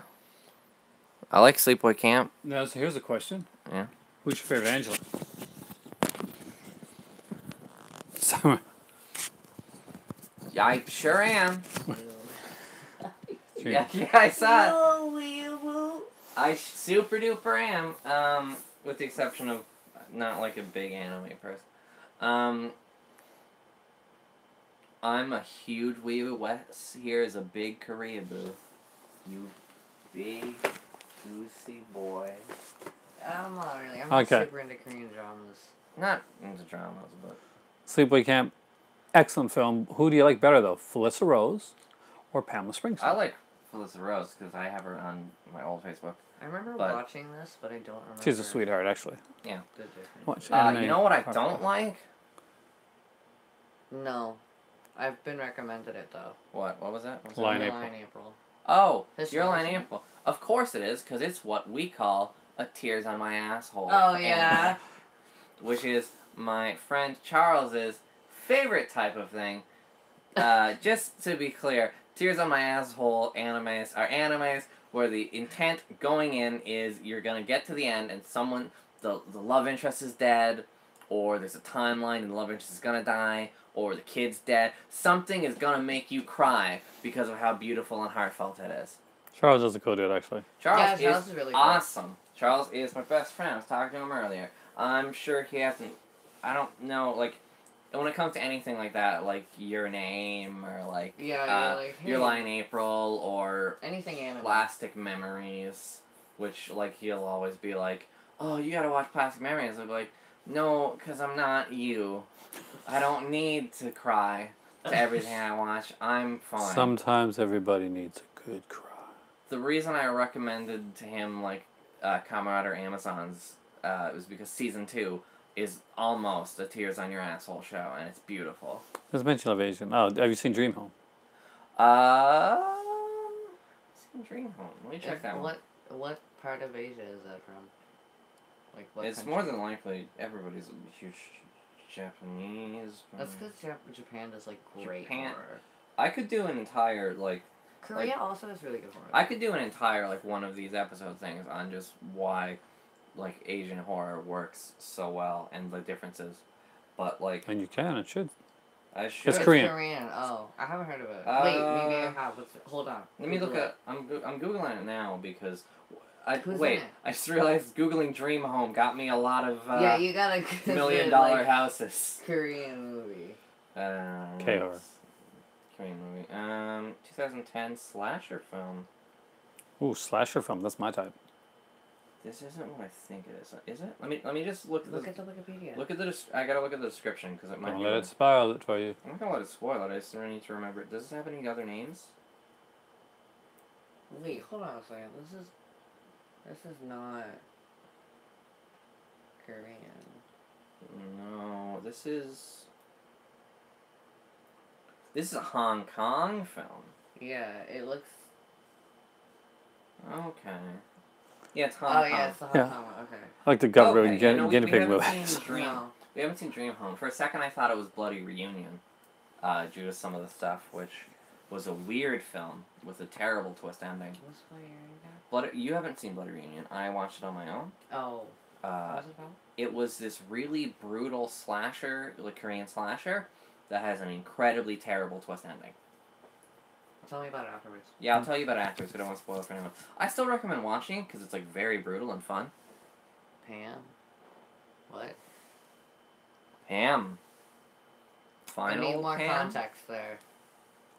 I like Sleepaway Camp. Now, so here's a question. Yeah. Who's your favorite Angela? Summer. I sure am. Yeah, I saw it. I super duper am. With the exception of not like a big anime person. I'm a huge weeaboo. Wes here is a big Koreaboo. You big, juicy boy. I'm not really. I'm not super into Korean dramas. Not into dramas, but... Sleepaway Camp, excellent film. Who do you like better, though? Felissa Rose or Pamela Springsteen? I like Felissa Rose because I have her on my old Facebook. I remember watching this, but I don't remember. She's a sweetheart, actually. Yeah. You know what I don't like? No. I've been recommended it, though. What? What was that? Lion April. Oh, Your Lie in April. Of course it is, because it's what we call a tears on my asshole. Oh, yeah. Which is my friend Charles's favorite type of thing. Just to be clear, tears on my asshole animes are animes where the intent going in is you're going to get to the end and someone, the love interest is dead, or there's a timeline and the love interest is going to die, or the kid's dead. Something is going to make you cry because of how beautiful and heartfelt it is. Charles is a cool dude, actually. Charles is really awesome. Cool. Charles is my best friend. I was talking to him earlier. I'm sure he hasn't... I don't know, like... When it comes to anything like that, like Your Name, or like... hey, Your Lie in April, or... Anything anime. Plastic Memories, which, like, he'll always be like, oh, you gotta watch Plastic Memories. I'll be like, no, because I'm not you. I don't need to cry to everything I watch. I'm fine. Sometimes everybody needs a good cry. The reason I recommended to him, like, Comrade or Amazon's, was because Season 2 is almost a Tears on Your Asshole show, and it's beautiful. There's mention of Asian. Oh, have you seen Dream Home? Seen Dream Home. Let me check that one. What part of Asia is that from? Like, what It's country? more than likely everybody's a huge Japanese. That's because Japan does, like, great horror. I could do an entire, like... Korea also has really good horror. I could do an entire, like, one of these episode things on just why, like, Asian horror works so well and the differences. But, like... And you can, it should. I should. It's Korean. Oh, I haven't heard of it. Wait, maybe I have. Hold on. Let me look at... I'm Googling it now because... Who's wait, in it? I just realized Googling Dream Home got me a lot of yeah, you gotta $1 million houses. Korean movie. K-horror. Korean movie. 2010 slasher film. Ooh, slasher film. That's my type. This isn't what I think it is. Is it? Let me just look at Look at the Wikipedia. Look at the. I gotta look at the description because it might. Don't let it spoil it for you. I'm not gonna let it spoil it. I just need to remember. Does this have any other names? Wait, hold on a second. This is not Korean. No, this is a Hong Kong film. Yeah, it looks... Okay. Yeah, it's Hong Kong. Oh, yeah, it's the Hong Kong one. Okay. I like the government guinea pig movie. We haven't seen Dream Home. For a second, I thought it was Bloody Reunion, due to some of the stuff, which was a weird film with a terrible twist ending. What's weird? You haven't seen Bloody Reunion. I watched it on my own. Oh. What was it about? It was this really brutal slasher, like Korean slasher, that has an incredibly terrible twist ending. Tell me about it afterwards. Yeah, I'll tell you about it afterwards. I don't want to spoil it for anyone. I still recommend watching because it's like very brutal and fun. Pam? What? Pam. Final I need more Pam? context there.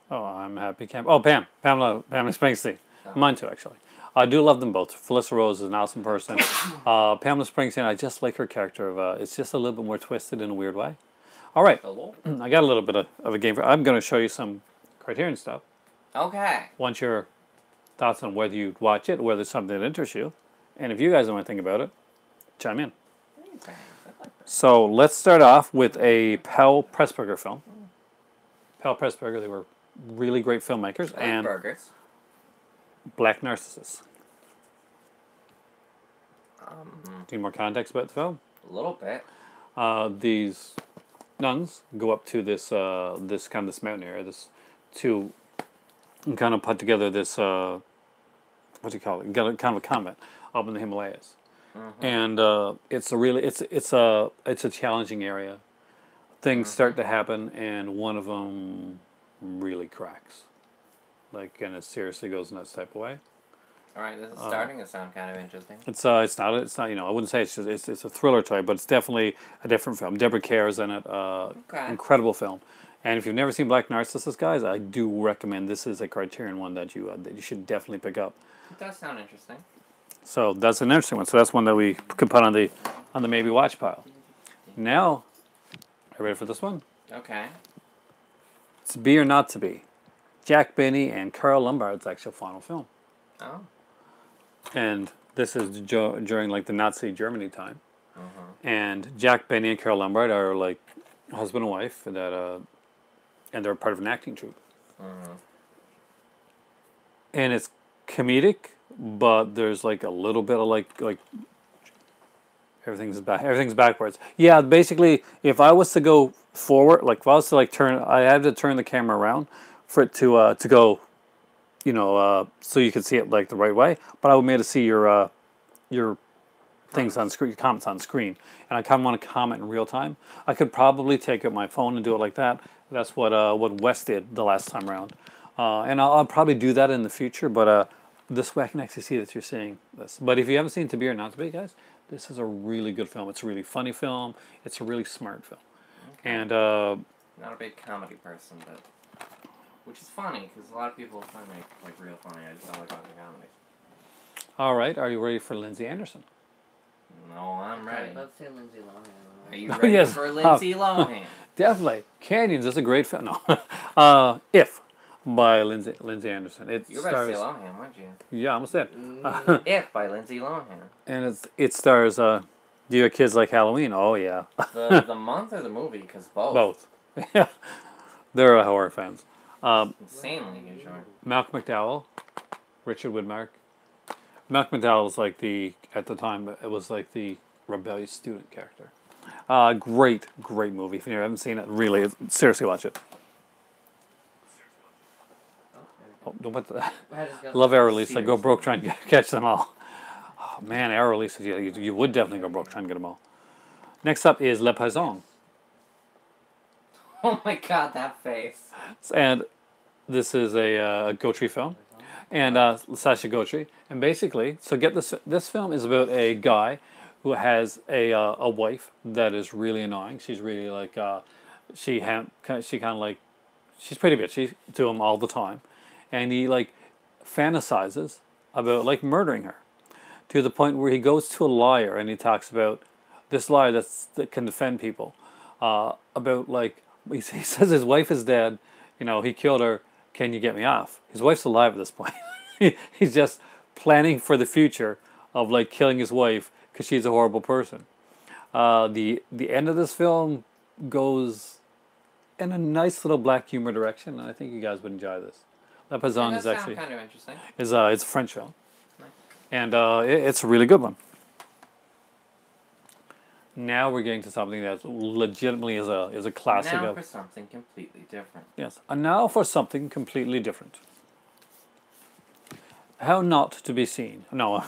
Oh, I'm happy. Oh, Pamela Springsteen. Oh. Mine too, actually. I do love them both. Felissa Rose is an awesome person. Pamela Springsteen, I just like her character. It's just a little bit more twisted in a weird way. All right. Hello? I got a little bit of a game. I'm going to show you some Criterion stuff. Okay. Want your thoughts on whether you'd watch it, whether it's something that interests you. And if you guys know anything about it, chime in. Okay. So let's start off with a Powell Pressburger film. Powell Pressburger, they were really great filmmakers. And burgers. Black Narcissus. Need more context about the film? A little bit. These nuns go up to this this mountain area, to kind of put together this what do you call it? Kind of a convent up in the Himalayas, and it's a challenging area. Things start to happen, and one of them really cracks, and it seriously goes in that type of way. All right, this is starting to sound kind of interesting. It's not I wouldn't say it's a thriller type, but it's definitely a different film. Deborah Kerr is in it. Incredible film, And if you've never seen Black Narcissus, guys, I do recommend this is a Criterion one that you should definitely pick up. It does sound interesting. So that's an interesting one. So that's one that we can put on the maybe watch pile. Now, are you ready for this one? Okay. To Be or Not to Be. Jacques Demy and Carl Lombard's actual final film. Oh. And this is during like the Nazi Germany time. And Jacques Demy and Carol Lombard are like husband and wife that and they're part of an acting troupe. And it's comedic, but there's like a little bit of like everything's backwards. Yeah, basically, if I was to go forward, like if I was to like turn, I had to turn the camera around for it to go, you know, so you could see it like the right way. But I would make to see your things on screen, comments on screen, and I kind of want to comment in real time. I could probably take out my phone and do it like that. That's what Wes did the last time around, and I'll probably do that in the future. But this way I can actually see that you're seeing this. But if you haven't seen To Be or Not to Be, guys, this is a really good film. It's a really funny film. It's a really smart film. Okay. And not a big comedy person, but which is funny because a lot of people find me like real funny. I just don't like watching comedies. all right, are you ready for Lindsay Anderson? No, I'm ready. Let's say Lindsay Lohan. Are you ready Yes. for Lindsay Lohan? Definitely. Canyons is a great film. No. If by Lindsay Anderson. It You were about to stars. say Lohan, weren't you? Yeah, I almost did. If by Lindsay Lohan. And it stars. Do your kids like Halloween? Oh yeah. The month or the movie? Because both. Both. Yeah. They're horror fans. Insanely good, sure. Malcolm McDowell, Richard Widmark. Malcolm McDowell was like at the time, it was like the rebellious student character. Great movie. If you haven't seen it, really, seriously watch it. Oh, don't put the, love Arrow release. I go broke trying to catch them all. Oh man, Arrow releases, you would definitely go broke trying to get them all. Next up is Le Paysan. Oh my god, that face. And this is a Gautry film. And Sacha Guitry. And basically, so get this. This film is about a guy who has a wife that is really annoying. She's really like she kind of like she's pretty bitchy to him all the time, and he like fantasizes about like murdering her, to the point where he goes to a liar and he talks about this liar that can defend people, about like he says his wife is dead. You know, he killed her. Can you get me off? His wife's alive at this point. He's just planning for the future of like killing his wife because she's a horrible person. The end of this film goes in a nice little black humor direction, and I think you guys would enjoy this. Le Paysan is actually kind of interesting. it's a French film, Nice. and it's a really good one. Now we're getting to something that legitimately is a classic. Now for something completely different. Yes, and now for something completely different. How Not to Be Seen. No,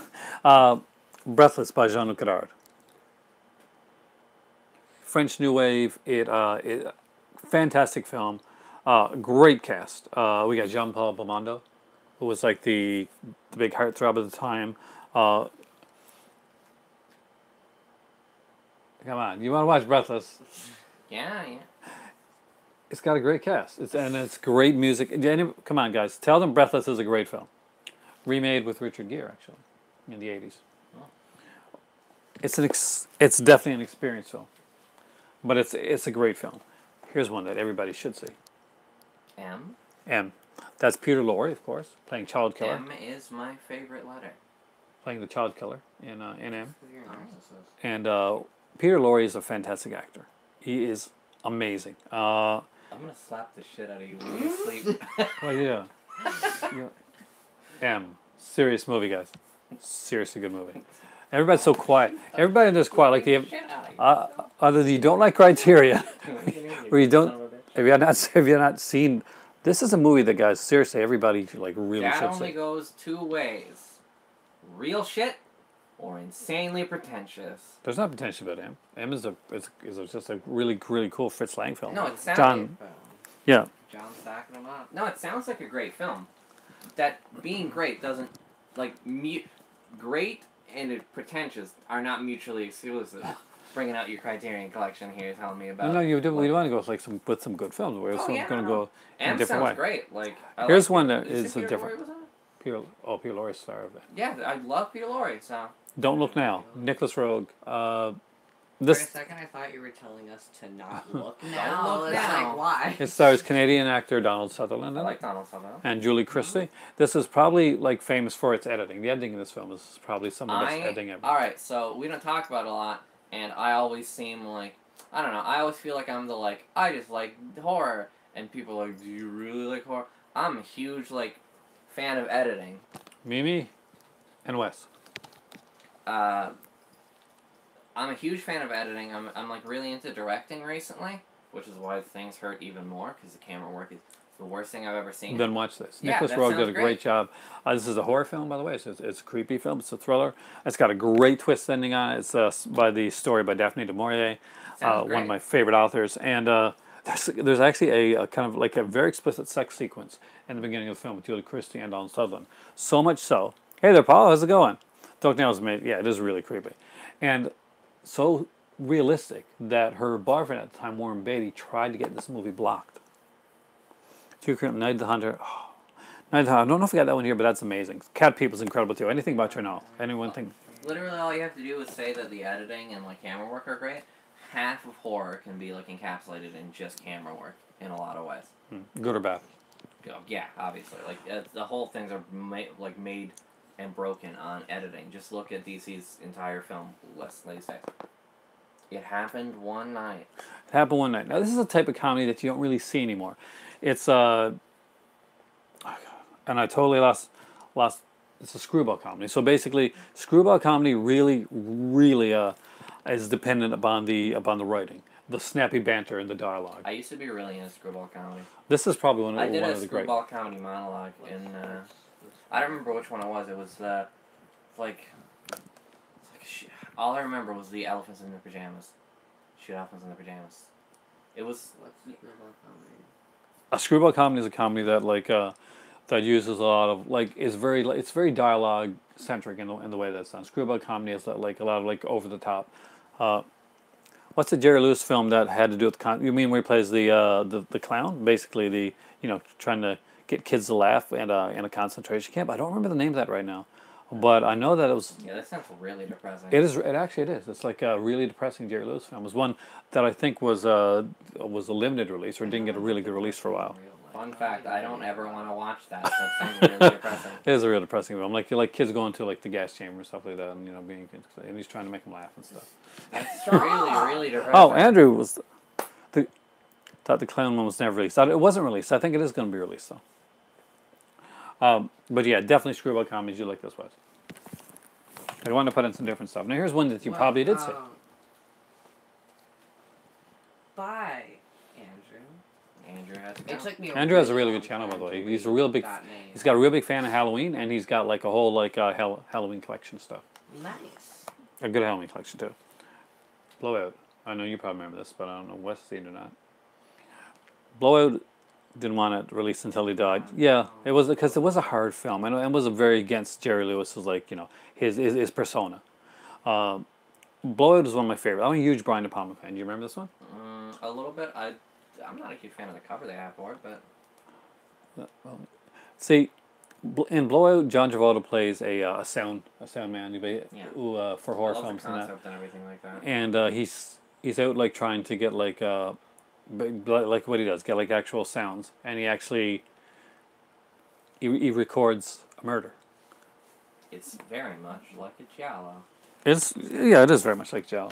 Breathless by Jean-Luc Godard. French New Wave. Fantastic film. Great cast. We got Jean-Paul Belmondo, who was like the big heartthrob at the time. Come on, you want to watch Breathless? Yeah. It's got a great cast. It's great music. Come on, guys, tell them Breathless is a great film. Remade with Richard Gere, actually, in the 80s. Oh. It's definitely an experience film, but it's a great film. Here's one that everybody should see. M. That's Peter Lorre, of course, playing child killer. M is my favorite letter. Playing the child killer in M. You're a narcissist. And Peter Lorre is a fantastic actor. He is amazing. I'm gonna slap the shit out of you when you sleep. Well, yeah. M. Serious movie, guys. Seriously good movie. Everybody's so quiet. Everybody in this quiet. Like they have, other than you don't like Criterion, or you don't. If you're not seen, this is a movie that, guys, seriously, everybody like really that should only see. goes two ways: real shit or insanely pretentious. There's not potential about M. M is just a really cool Fritz Lang film. No, it sounds. John. Yeah. John's backing him up. No, it sounds like a great film. That being great doesn't great and pretentious are not mutually exclusive. bringing out your Criterion collection here, telling me about. No, you do. We want to go with, like with some good films. We're going to go in a different way. Sounds great. Like here's like one that Peter, is a Peter different. Lorre was on it? Peter Lorre's star of it. Yeah, I love Peter Lorre. So. Don't Look Now. Nicholas Roeg. For a second, I thought you were telling us to not look now. Don't look It's now. like, why? It stars Canadian actor Donald Sutherland. I like Donald Sutherland. And Julie Christie. This is probably like famous for its editing. The editing in this film is probably some of the best editing ever. All right, so we don't talk about it a lot, and I always seem like, I don't know, I always feel like I'm the like, I just like horror, and people are like, do you really like horror? I'm a huge like fan of editing. Mimi and Wes. I'm a huge fan of editing. I'm like really into directing recently, which is why things hurt even more because the camera work is the worst thing I've ever seen. Then watch this. Yeah, Nicholas that Roeg sounds did a great job. This is a horror film, by the way. So it's a creepy film. It's a thriller. It's got a great twist ending on it. It's by the story by Daphne du Maurier, one of my favorite authors. And there's actually a kind of like a very explicit sex sequence in the beginning of the film with Julie Christie and Donald Sutherland. So much so. Hey there, Paul. How's it going? Don't know. Yeah, it is really creepy, and so realistic that her boyfriend at the time, Warren Beatty, tried to get this movie blocked. Night the Hunter. Oh, Night the Hunter. I don't know if we got that one here, but that's amazing. Cat People's incredible too. Anything about Chernow? Anyone think? Literally, all you have to do is say that the editing and like camera work are great. Half of horror can be like encapsulated in just camera work in a lot of ways. Good or bad? Yeah, obviously. Like the whole things are made and broken on editing. Just look at DC's entire film list. They say it happened one night. It happened one night. Now this is a type of comedy that you don't really see anymore. It's and I totally lost. It's a screwball comedy. So basically, screwball comedy really is dependent upon the writing, the snappy banter, and the dialogue. I used to be really into screwball comedy. This is probably one I did of a the great. screwball comedy monologue in. I don't remember which one it was. It was all I remember was the elephants in their pajamas. Shoot elephants in their pajamas. It was. What's the screwball comedy? A screwball comedy is a comedy that that uses a lot of it's very dialogue centric in the way that's done. Screwball comedy is like a lot of over the top. What's the Jerry Lewis film that had to do with you mean where he plays the clown? Basically trying to get kids to laugh in a concentration camp. I don't remember the name of that right now, but I know that it was. Yeah, that sounds really depressing. It is. It actually is. It's like a really depressing Jerry Lewis film. It was one that I think was a limited release or didn't get a really good release for a while. Fun fact: I don't ever want to watch that. That sounds really depressing. It is a real depressing film. Like kids going to the gas chamber and stuff like that, and being and he's trying to make them laugh and stuff. That's really depressing. Oh, Andrew was thought the clown one was never released. It wasn't released. I think it is going to be released though. But yeah, definitely screwball comedies. You like this one. I want to put in some different stuff. Now here's one that you probably did see. Bye, Andrew has It took me Andrew has a really good channel, by the way. He's a real big. He's got a real big fan of Halloween, and he's got like a whole Halloween collection stuff. Nice. A good Halloween collection too. Blowout. I know you probably remember this, but I don't know Wes seen it or not. Blowout didn't want it released until he died. Yeah, it was because it was a hard film, and it was very against Jerry Lewis's his persona. Blowout is one of my favorites. I'm a huge Brian De Palma fan. Do you remember this one? A little bit. I'm not a huge fan of the cover they have for it, but see, in Blowout, John Travolta plays a sound man who for horror films and that. And everything like that. And he's out trying to get like what he does, get actual sounds, and he actually he records a murder. It's very much like a giallo. It is very much like giallo.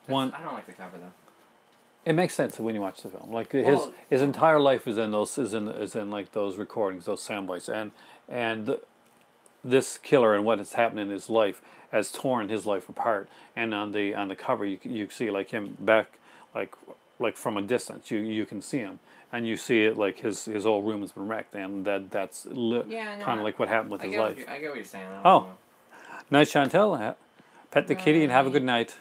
I don't like the cover though. It makes sense when you watch the film. Like his entire life is in those recordings, those sound bites, and this killer and what has happened in his life has torn his life apart. And on the cover, you see him back like from a distance. You can see him, and you see it like his whole room has been wrecked, and that's kind of like what happened with his life. I get what you're saying. Night, Chantel. Pet the kitty and have a good night.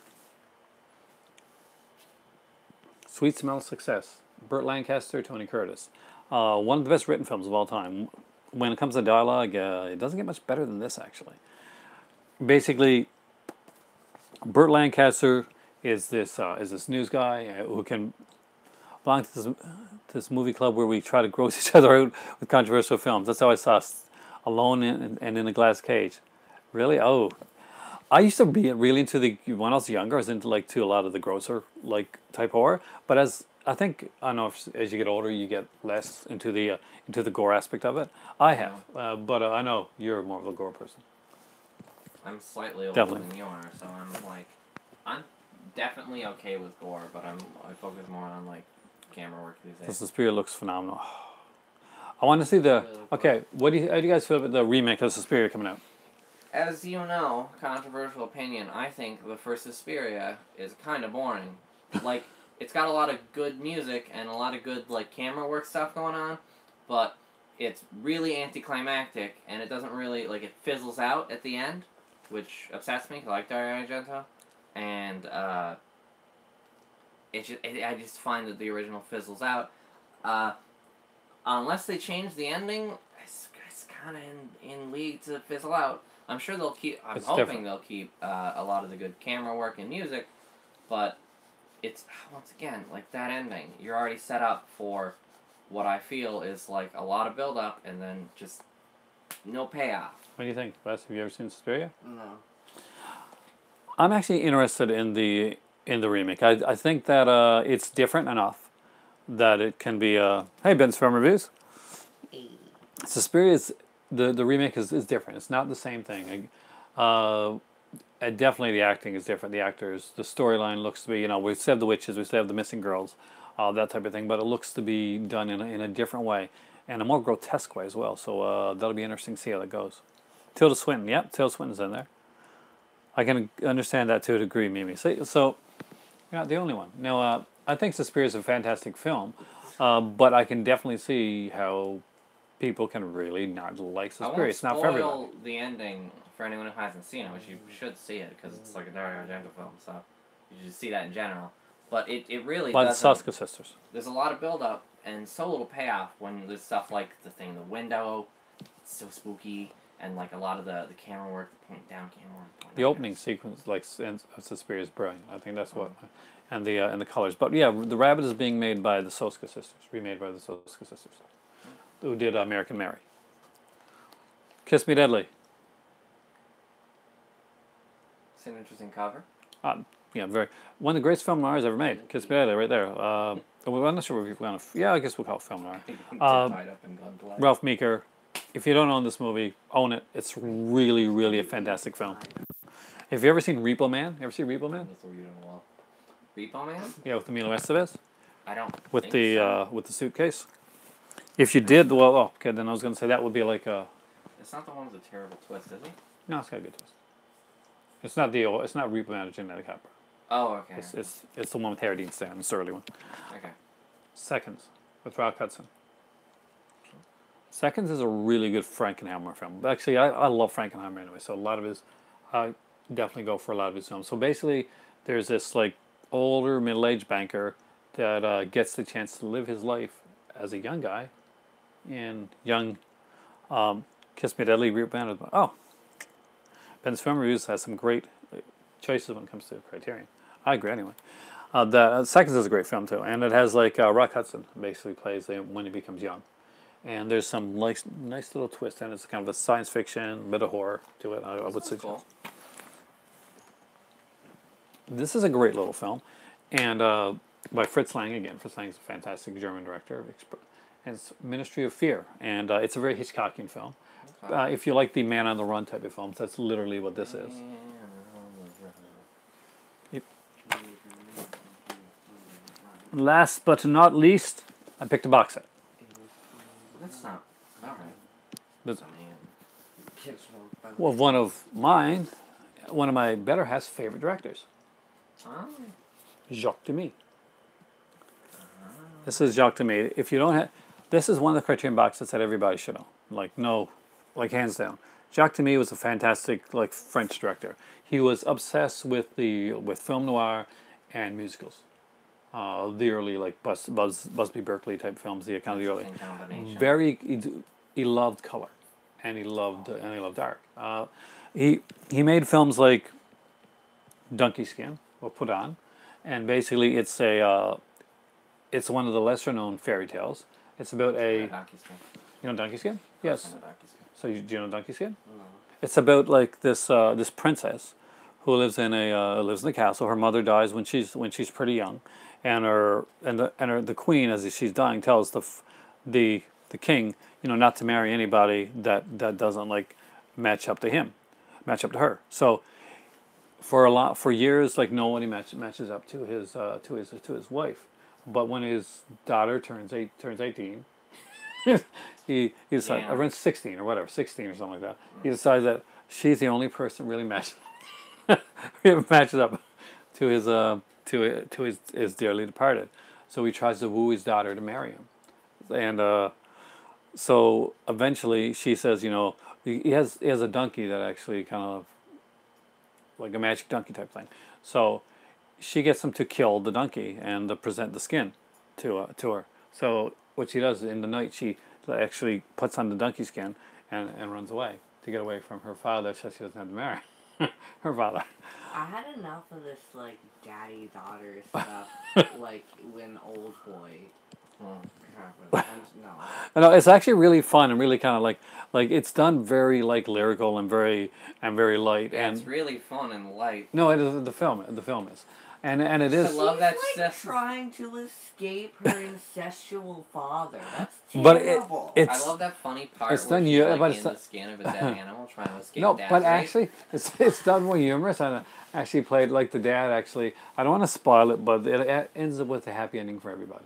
Sweet Smell of Success. Burt Lancaster, Tony Curtis. One of the best written films of all time. When it comes to dialogue, it doesn't get much better than this, actually. Basically, Burt Lancaster is this news guy who can belong to this movie club where we try to gross each other out with controversial films. That's how I saw Alone and in a Glass Cage. Really? Oh, I used to be really into when I was younger. I was into to a lot of the grosser type horror. But as I think I don't know if as you get older, you get less into the gore aspect of it. I have, but I know you're more of a gore person. I'm slightly older Definitely. than you are, so I'm definitely okay with gore, but I focus more on camera work these days. The Suspiria looks phenomenal. I want to see the. Okay, how do you guys feel about the remake of Suspiria coming out? As you know, controversial opinion, I think the first Suspiria is kind of boring. It's got a lot of good music and a lot of good camera work stuff going on, but it's really anticlimactic and it doesn't really it fizzles out at the end, which upsets me. I like Dario Argento, and I just find that the original fizzles out. Unless they change the ending, it's kind of in league to fizzle out. I'm sure they'll keep. I'm hoping they'll keep a lot of the good camera work and music, but it's once again that ending. You're already set up for what I feel is a lot of build up and then just no payoff. What do you think, Wes? Have you ever seen Suspiria? No. I'm actually interested in the remake. I think that it's different enough that it can be. Hey, Ben's Film Reviews. Hey. Suspiria is the remake is different. It's not the same thing. Definitely the acting is different. The actors, the storyline looks to be. We still have the witches, we still have the missing girls, that type of thing. But it looks to be done in a different way and a more grotesque way as well. So that'll be interesting to see how that goes. Tilda Swinton, yep, Tilda Swinton's in there. I can understand that to a degree, Mimi. So you're not the only one. Now, I think Suspiria is a fantastic film, but I can definitely see how people can really not like Suspiria. It's not for everyone. I won't spoil the ending for anyone who hasn't seen it, which you should see it because it's a Dario Argento film, so you should see that in general. But it really By the doesn't. Soska sisters. There's a lot of build up and so little payoff when there's stuff like the thing in the window. It's so spooky. And a lot of the camera work, the point down camera work. The opening sequence, of Suspiria, is brilliant. I think that's what, and the colors. But yeah, The Rabbit is being made by the Soska sisters, remade by the Soska sisters, who did American Mary. Kiss Me Deadly. It's an interesting cover. Yeah, one of the greatest film noirs ever made. Kiss Me Deadly, right there. I'm not sure if we're going to. Yeah, I guess we'll call it film noir. Ralph Meeker. If you don't own this movie, own it. It's really, really a fantastic film. Have you ever seen Repo Man? You ever seen Repo Man? Repo Man? Yeah, with Emilio Estevez. I don't. With the suitcase. If you did, well, okay, then I was going to say that would be like a. It's not the one with the terrible twist, is it? No, it's got a good twist. It's not Repo Man or Genetic Opera. Oh, okay. It's the one with Harry Dean Stanton. It's the early one. Okay. Seconds with Rock Hudson. Seconds is a really good Frankenheimer film. Actually, I love Frankenheimer anyway, so a lot of his, I definitely go for a lot of his films. So basically, there's this older middle-aged banker that gets the chance to live his life as a young guy, in young Kiss Me Deadly, Repo. Oh, Ben's Film Reviews has some great choices when it comes to Criterion. I agree anyway. Seconds is a great film too, and it has Rock Hudson basically plays when he becomes young. And there's some nice little twist, and it's kind of a science fiction, bit of horror to it. I would suggest. Cool. This is a great little film, and by Fritz Lang again. Fritz Lang is a fantastic German director. And it's Ministry of Fear, and it's a very Hitchcockian film. Okay. If you like the Man on the Run type of films, that's literally what this is. Yep. Last but not least, I picked a box set. That's not alright. Well, one of my better half's favorite directors. Oh. Jacques Demy. This is Jacques Demy. If you don't have, this is one of the Criterion box sets that everybody should own. Hands down. Jacques Demy was a fantastic French director. He was obsessed with film noir and musicals. The early Busby Berkeley type films, the kind of the early. He loved color, and he loved art. He made films like Donkey Skin, or Put On, and basically it's it's one of the lesser known fairy tales. It's about a Donkey skin. you know donkey skin. Yes. I know donkey skin. So do you know donkey skin? No. It's about like this princess who lives in a castle. Her mother dies when she's pretty young, and the queen, as she's dying, tells the king, not to marry anybody that doesn't like match up to her. So for years, like nobody matches up to his wife. But when his daughter turns 18, he decides, around 16 or whatever, 16 or something like that. He decides that she's the only person really matches up to his dearly departed. So he tries to woo his daughter to marry him, and so eventually she says, he has a donkey that actually kind of like a magic donkey type thing. So she gets him to kill the donkey and to present the skin to her. So what she does in the night, she actually puts on the donkey skin and runs away to get away from her father, so she doesn't have to marry her father. I had enough of this like daddy-daughter stuff, like when Old Boy happened. No. No, it's actually really fun and really kind of like it's done very like lyrical and very light. Yeah, and it's really fun and light. No, it is the film. The film is, and it is. I love that She's like trying to escape her incestual father. That's But terrible. it's. I love that funny part it's where done she's like but in it's the skin of a dead animal trying to escape No, dad's but rape. actually, it's done more humorous, and actually played like the dad. Actually, I don't want to spoil it, but it ends up with a happy ending for everybody.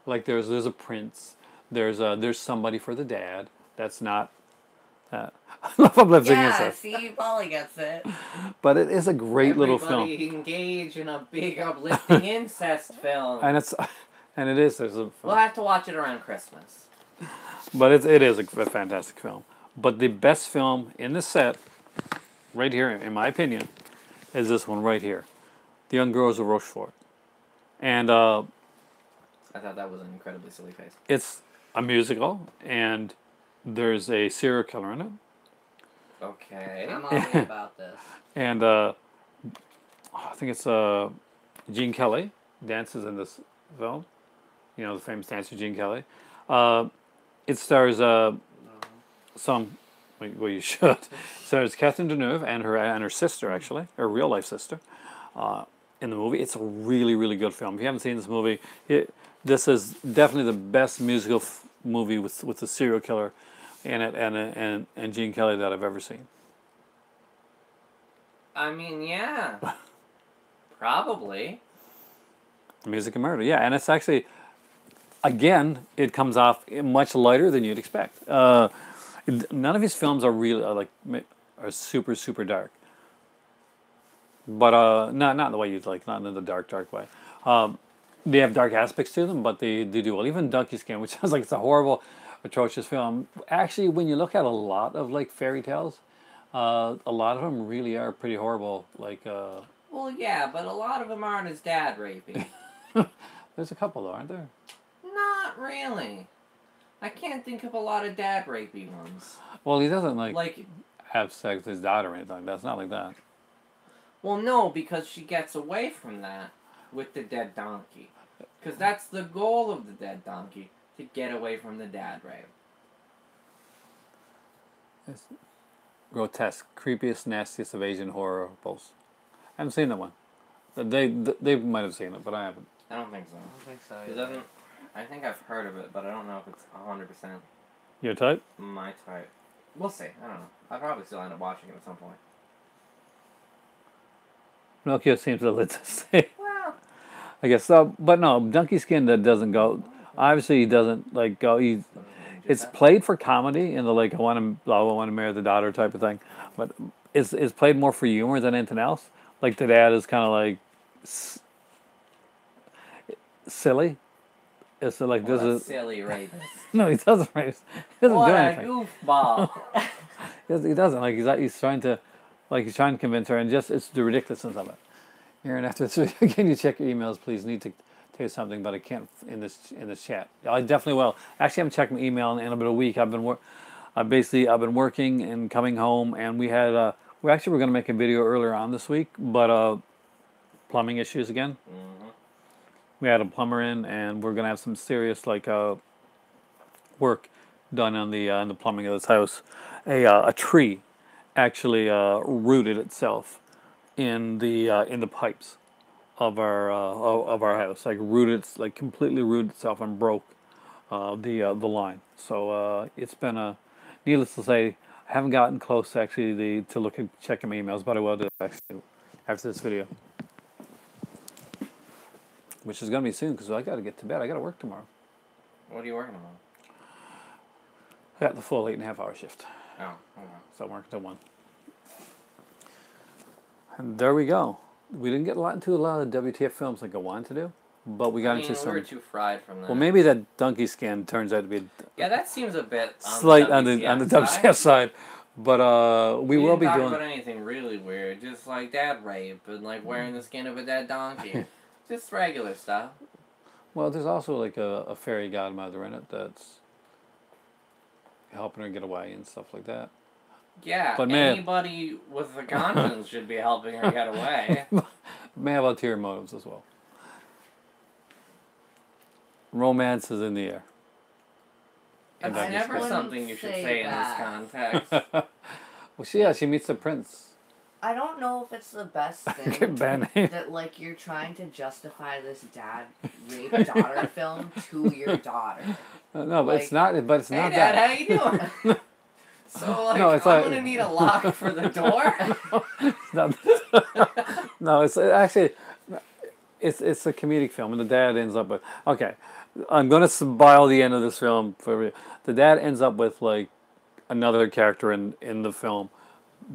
Like there's a prince, there's somebody for the dad. That's not. I love uplifting yeah, see, Polly gets it. But it is a great little film, Everybody engage in a big uplifting incest film. and it is. We'll have to watch it around Christmas. But it is a fantastic film. But the best film in the set, right here, in my opinion, is this one right here, The Young Girls of Rochefort. And I thought that was an incredibly silly face. it's a musical, and there's a serial killer in it. Okay. I'm all about this. And I think it's Gene Kelly dances in this film. The famous dancer Gene Kelly. It stars some. Well, you should. Stars Catherine Deneuve and her sister, actually, her real life sister, in the movie. It's a really, really good film. If you haven't seen this movie, this is definitely the best musical movie with the serial killer in it and Gene Kelly that I've ever seen. I mean, yeah. Probably. Music and Murder, yeah, and it's actually, again, it comes off much lighter than you'd expect. None of his films are really are super super dark, but not in the way you'd like, not in the dark way. They have dark aspects to them, but they do well. Even Donkey Skin, which sounds like it's a horrible, atrocious film. Actually, when you look at a lot of like fairy tales, a lot of them really are pretty horrible. Like. Well, yeah, but a lot of them aren't as dad rapey. There's a couple though, aren't there? Not really. I can't think of a lot of dad rapey ones. Well, he doesn't like have sex with his daughter or anything. That's not like that. Well, no, because she gets away from that with the dead donkey. Because that's the goal of the dead donkey, to get away from the dad rape. It's grotesque, creepiest, nastiest of Asian horror posts. I haven't seen that one. They might have seen it, but I haven't. I don't think so. I don't think so. It doesn't. I think I've heard of it, but I don't know if it's 100% Your type? my type. We'll see. I don't know. I'll probably still end up watching it at some point. Pinocchio seems a little to say. Well, I guess so, but no, Donkey Skin that doesn't go. Obviously, he doesn't like go. It's played for comedy in the like I want to marry the daughter type of thing, but it's played more for humor than anything else. Like the dad is kind of like silly. It's like what this a is silly rapist. no, he doesn't rape. He doesn't What do a anything. goofball. He doesn't like he's trying to convince her, and just it's the ridiculousness of it. Aaron, after this video, can you check your emails, please? Need to tell you something, but I can't in this chat. I definitely will. Actually, I haven't checked my email in about a week. I've been working and coming home, and we had we're going to make a video earlier on this week, but plumbing issues again. Mm-hmm. We had a plumber in, and we're gonna have some serious work done on the plumbing of this house. A tree actually rooted itself in the pipes of our house, like completely rooted itself and broke the line. So it's been needless to say, I haven't gotten close actually to look at checking my emails, but I will do actually after this video, which is gonna be soon because I got to get to bed. I got to work tomorrow. What are you working on? I got the full 8.5-hour shift, Oh, okay. so I'm working till 1. And there we go. We didn't get into a lot of WTF films like I wanted to do, but we got into some. We were too fried from that. Well, maybe that donkey skin turns out to be Yeah, that seems a bit slight on the WTF side, but we will be didn't doing. talk about anything really weird, just like dad rape and like wearing the skin of a dead donkey, just regular stuff. Well, there's also like a fairy godmother in it that's helping her get away and stuff like that. Yeah, but anybody with a conscience should be helping her get away. May have ulterior motives as well. Romance is in the air. It's never something you should say in this context. Well, she meets the prince. I don't know if it's the best thing that like you're trying to justify this dad rape daughter film to your daughter. No, but it's not. But it's hey, not Dad, that. how you doing? So like, no, it's I'm gonna need a lock for the door. No, it's actually it's a comedic film, and the dad ends up with okay. I'm gonna spoil the end of this film for you. The dad ends up with like another character in the film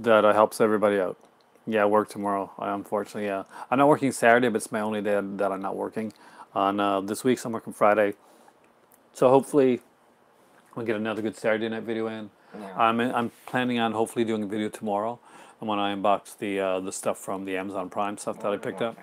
that helps everybody out. Yeah, I work tomorrow. Unfortunately, yeah, I'm not working Saturday, but it's my only day that I'm not working. On this week, I'm working Friday, so hopefully we'll get another good Saturday night video in. Yeah. I'm planning on hopefully doing a video tomorrow when I unbox the stuff from the Amazon Prime stuff that I picked up.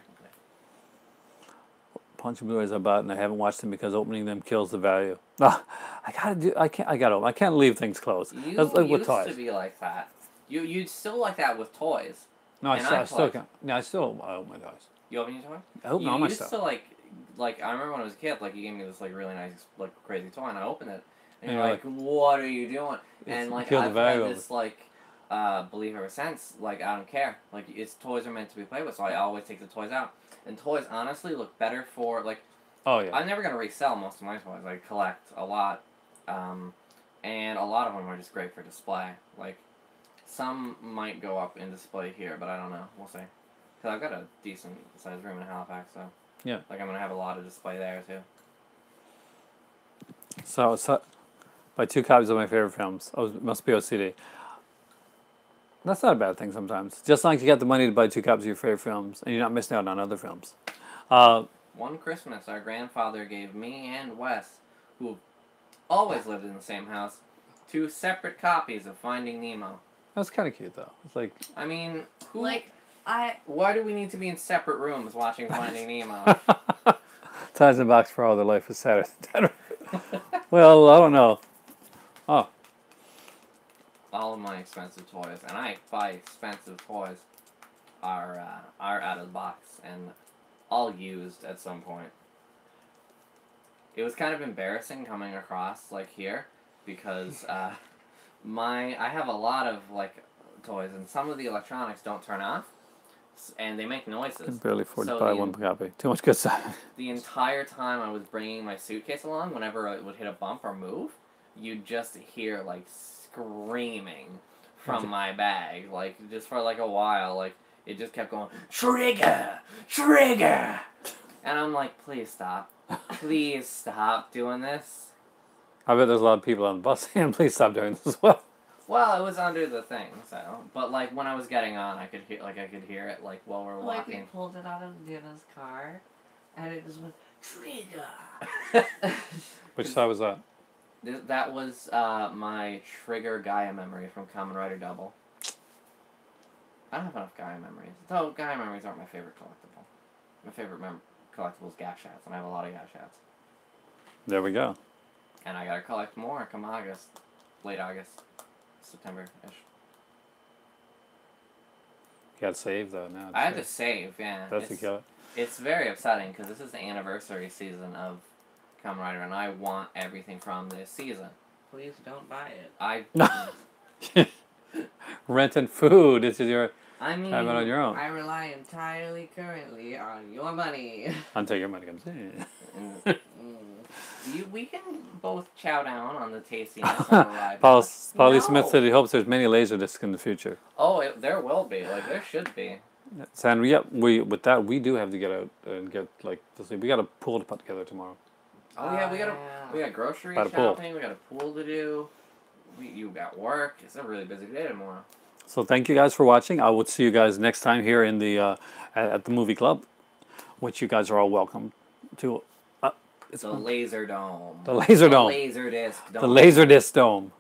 Punch and Blu-rays I bought and I haven't watched them because opening them kills the value. I can't leave things closed. You That's like with used toys. to be like that. You'd still like that with toys. No, I still can't. No, I open my toys. You open your toys? I open all my stuff. You used to like I remember when I was a kid, like you gave me this like really nice like crazy toy and I opened it. And you're like, what are you doing? And like I've had this like belief ever since, like I don't care. Like it's toys are meant to be played with, so I always take the toys out. And toys honestly look better for like oh yeah. I'm never gonna resell most of my toys. I collect a lot. And a lot of them are just great for display. Like some might go up in display here, but I don't know. We'll see. Cause I've got a decent sized room in Halifax, so yeah. Like I'm gonna have a lot of display there too. So buy 2 copies of my favorite films. Oh, it must be OCD. That's not a bad thing sometimes. Just as long as you got the money to buy 2 copies of your favorite films, and you're not missing out on other films. One Christmas, our grandfather gave me and Wes, who always lived in the same house, 2 separate copies of Finding Nemo. That's kind of cute, though. It's like... I mean, who... Like, Why do we need to be in separate rooms watching Finding Nemo? Ties in a box for all their life is Saturday. Well, I don't know. Oh. All of my expensive toys, and I buy expensive toys, are out of the box and all used at some point. It was kind of embarrassing coming across like here because I have a lot of like toys and some of the electronics don't turn off and they make noises. I can barely afford to buy one copy. Too much good stuff. The entire time I was bringing my suitcase along, whenever it would hit a bump or move, you'd just hear like screaming from my bag, like just for like a while, like it just kept going trigger, trigger, and I'm like, please stop doing this. I bet there's a lot of people on the bus saying, please stop doing this as well. Well, it was under the thing, so but like when I was getting on, I could hear it like while we're like walking. we pulled it out of Dina's car, and it just went trigger. Which side was that? That was my Trigger Gaia memory from Kamen Rider Double. I don't have enough Gaia memories. Though Gaia memories aren't my favorite collectible. My favorite collectible is Gashats, and I have a lot of Gashats. There we go. And I gotta collect more come August. Late August. September-ish. You got to save though now. I had to save, yeah. That's the killer. It's very upsetting because this is the anniversary season of Kamen Rider, and I want everything from this season. Please don't buy it. Rent and food. This is your I mean, time on your own. I rely entirely currently on your money. Until your money comes in. We can both chow down on the tastiness of the live. Paulie Smith said he hopes there's many Laserdiscs in the future. Oh, there will be. Like, there should be. Sandra, yeah, we do have to get out and get, like, we got a pool to put together tomorrow. Oh, yeah, we got grocery shopping, we got a pool to do, you got work. It's a really busy day tomorrow. So thank you guys for watching. I will see you guys next time here in the at the movie club, which you guys are all welcome to. It's the Laser Dome. The Laser Dome. The Laserdisc Dome. The Laserdisc Dome.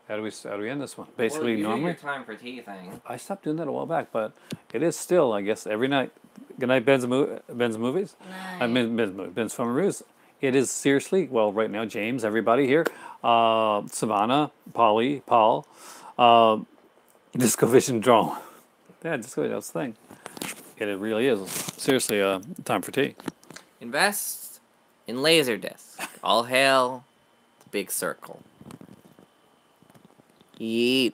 How do we end this one? Basically, well, normally. Your time for tea thing. I stopped doing that a while back, but it is still, I guess, every night. Good night, Ben's Movies. Ben's Fun Reviews. It is seriously, well, right now, James, everybody here, Savannah, Polly, Paul, Disco Vision Drone. Yeah, Disco Vision, that's the thing. It really is. Seriously, time for tea. Invest in Laserdisc. All hail the big circle. Yeet.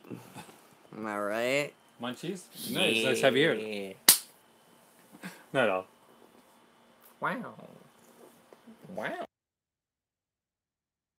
Am I right? Munchies? Nice. Nice to have you here. Not at all. Wow. Wow.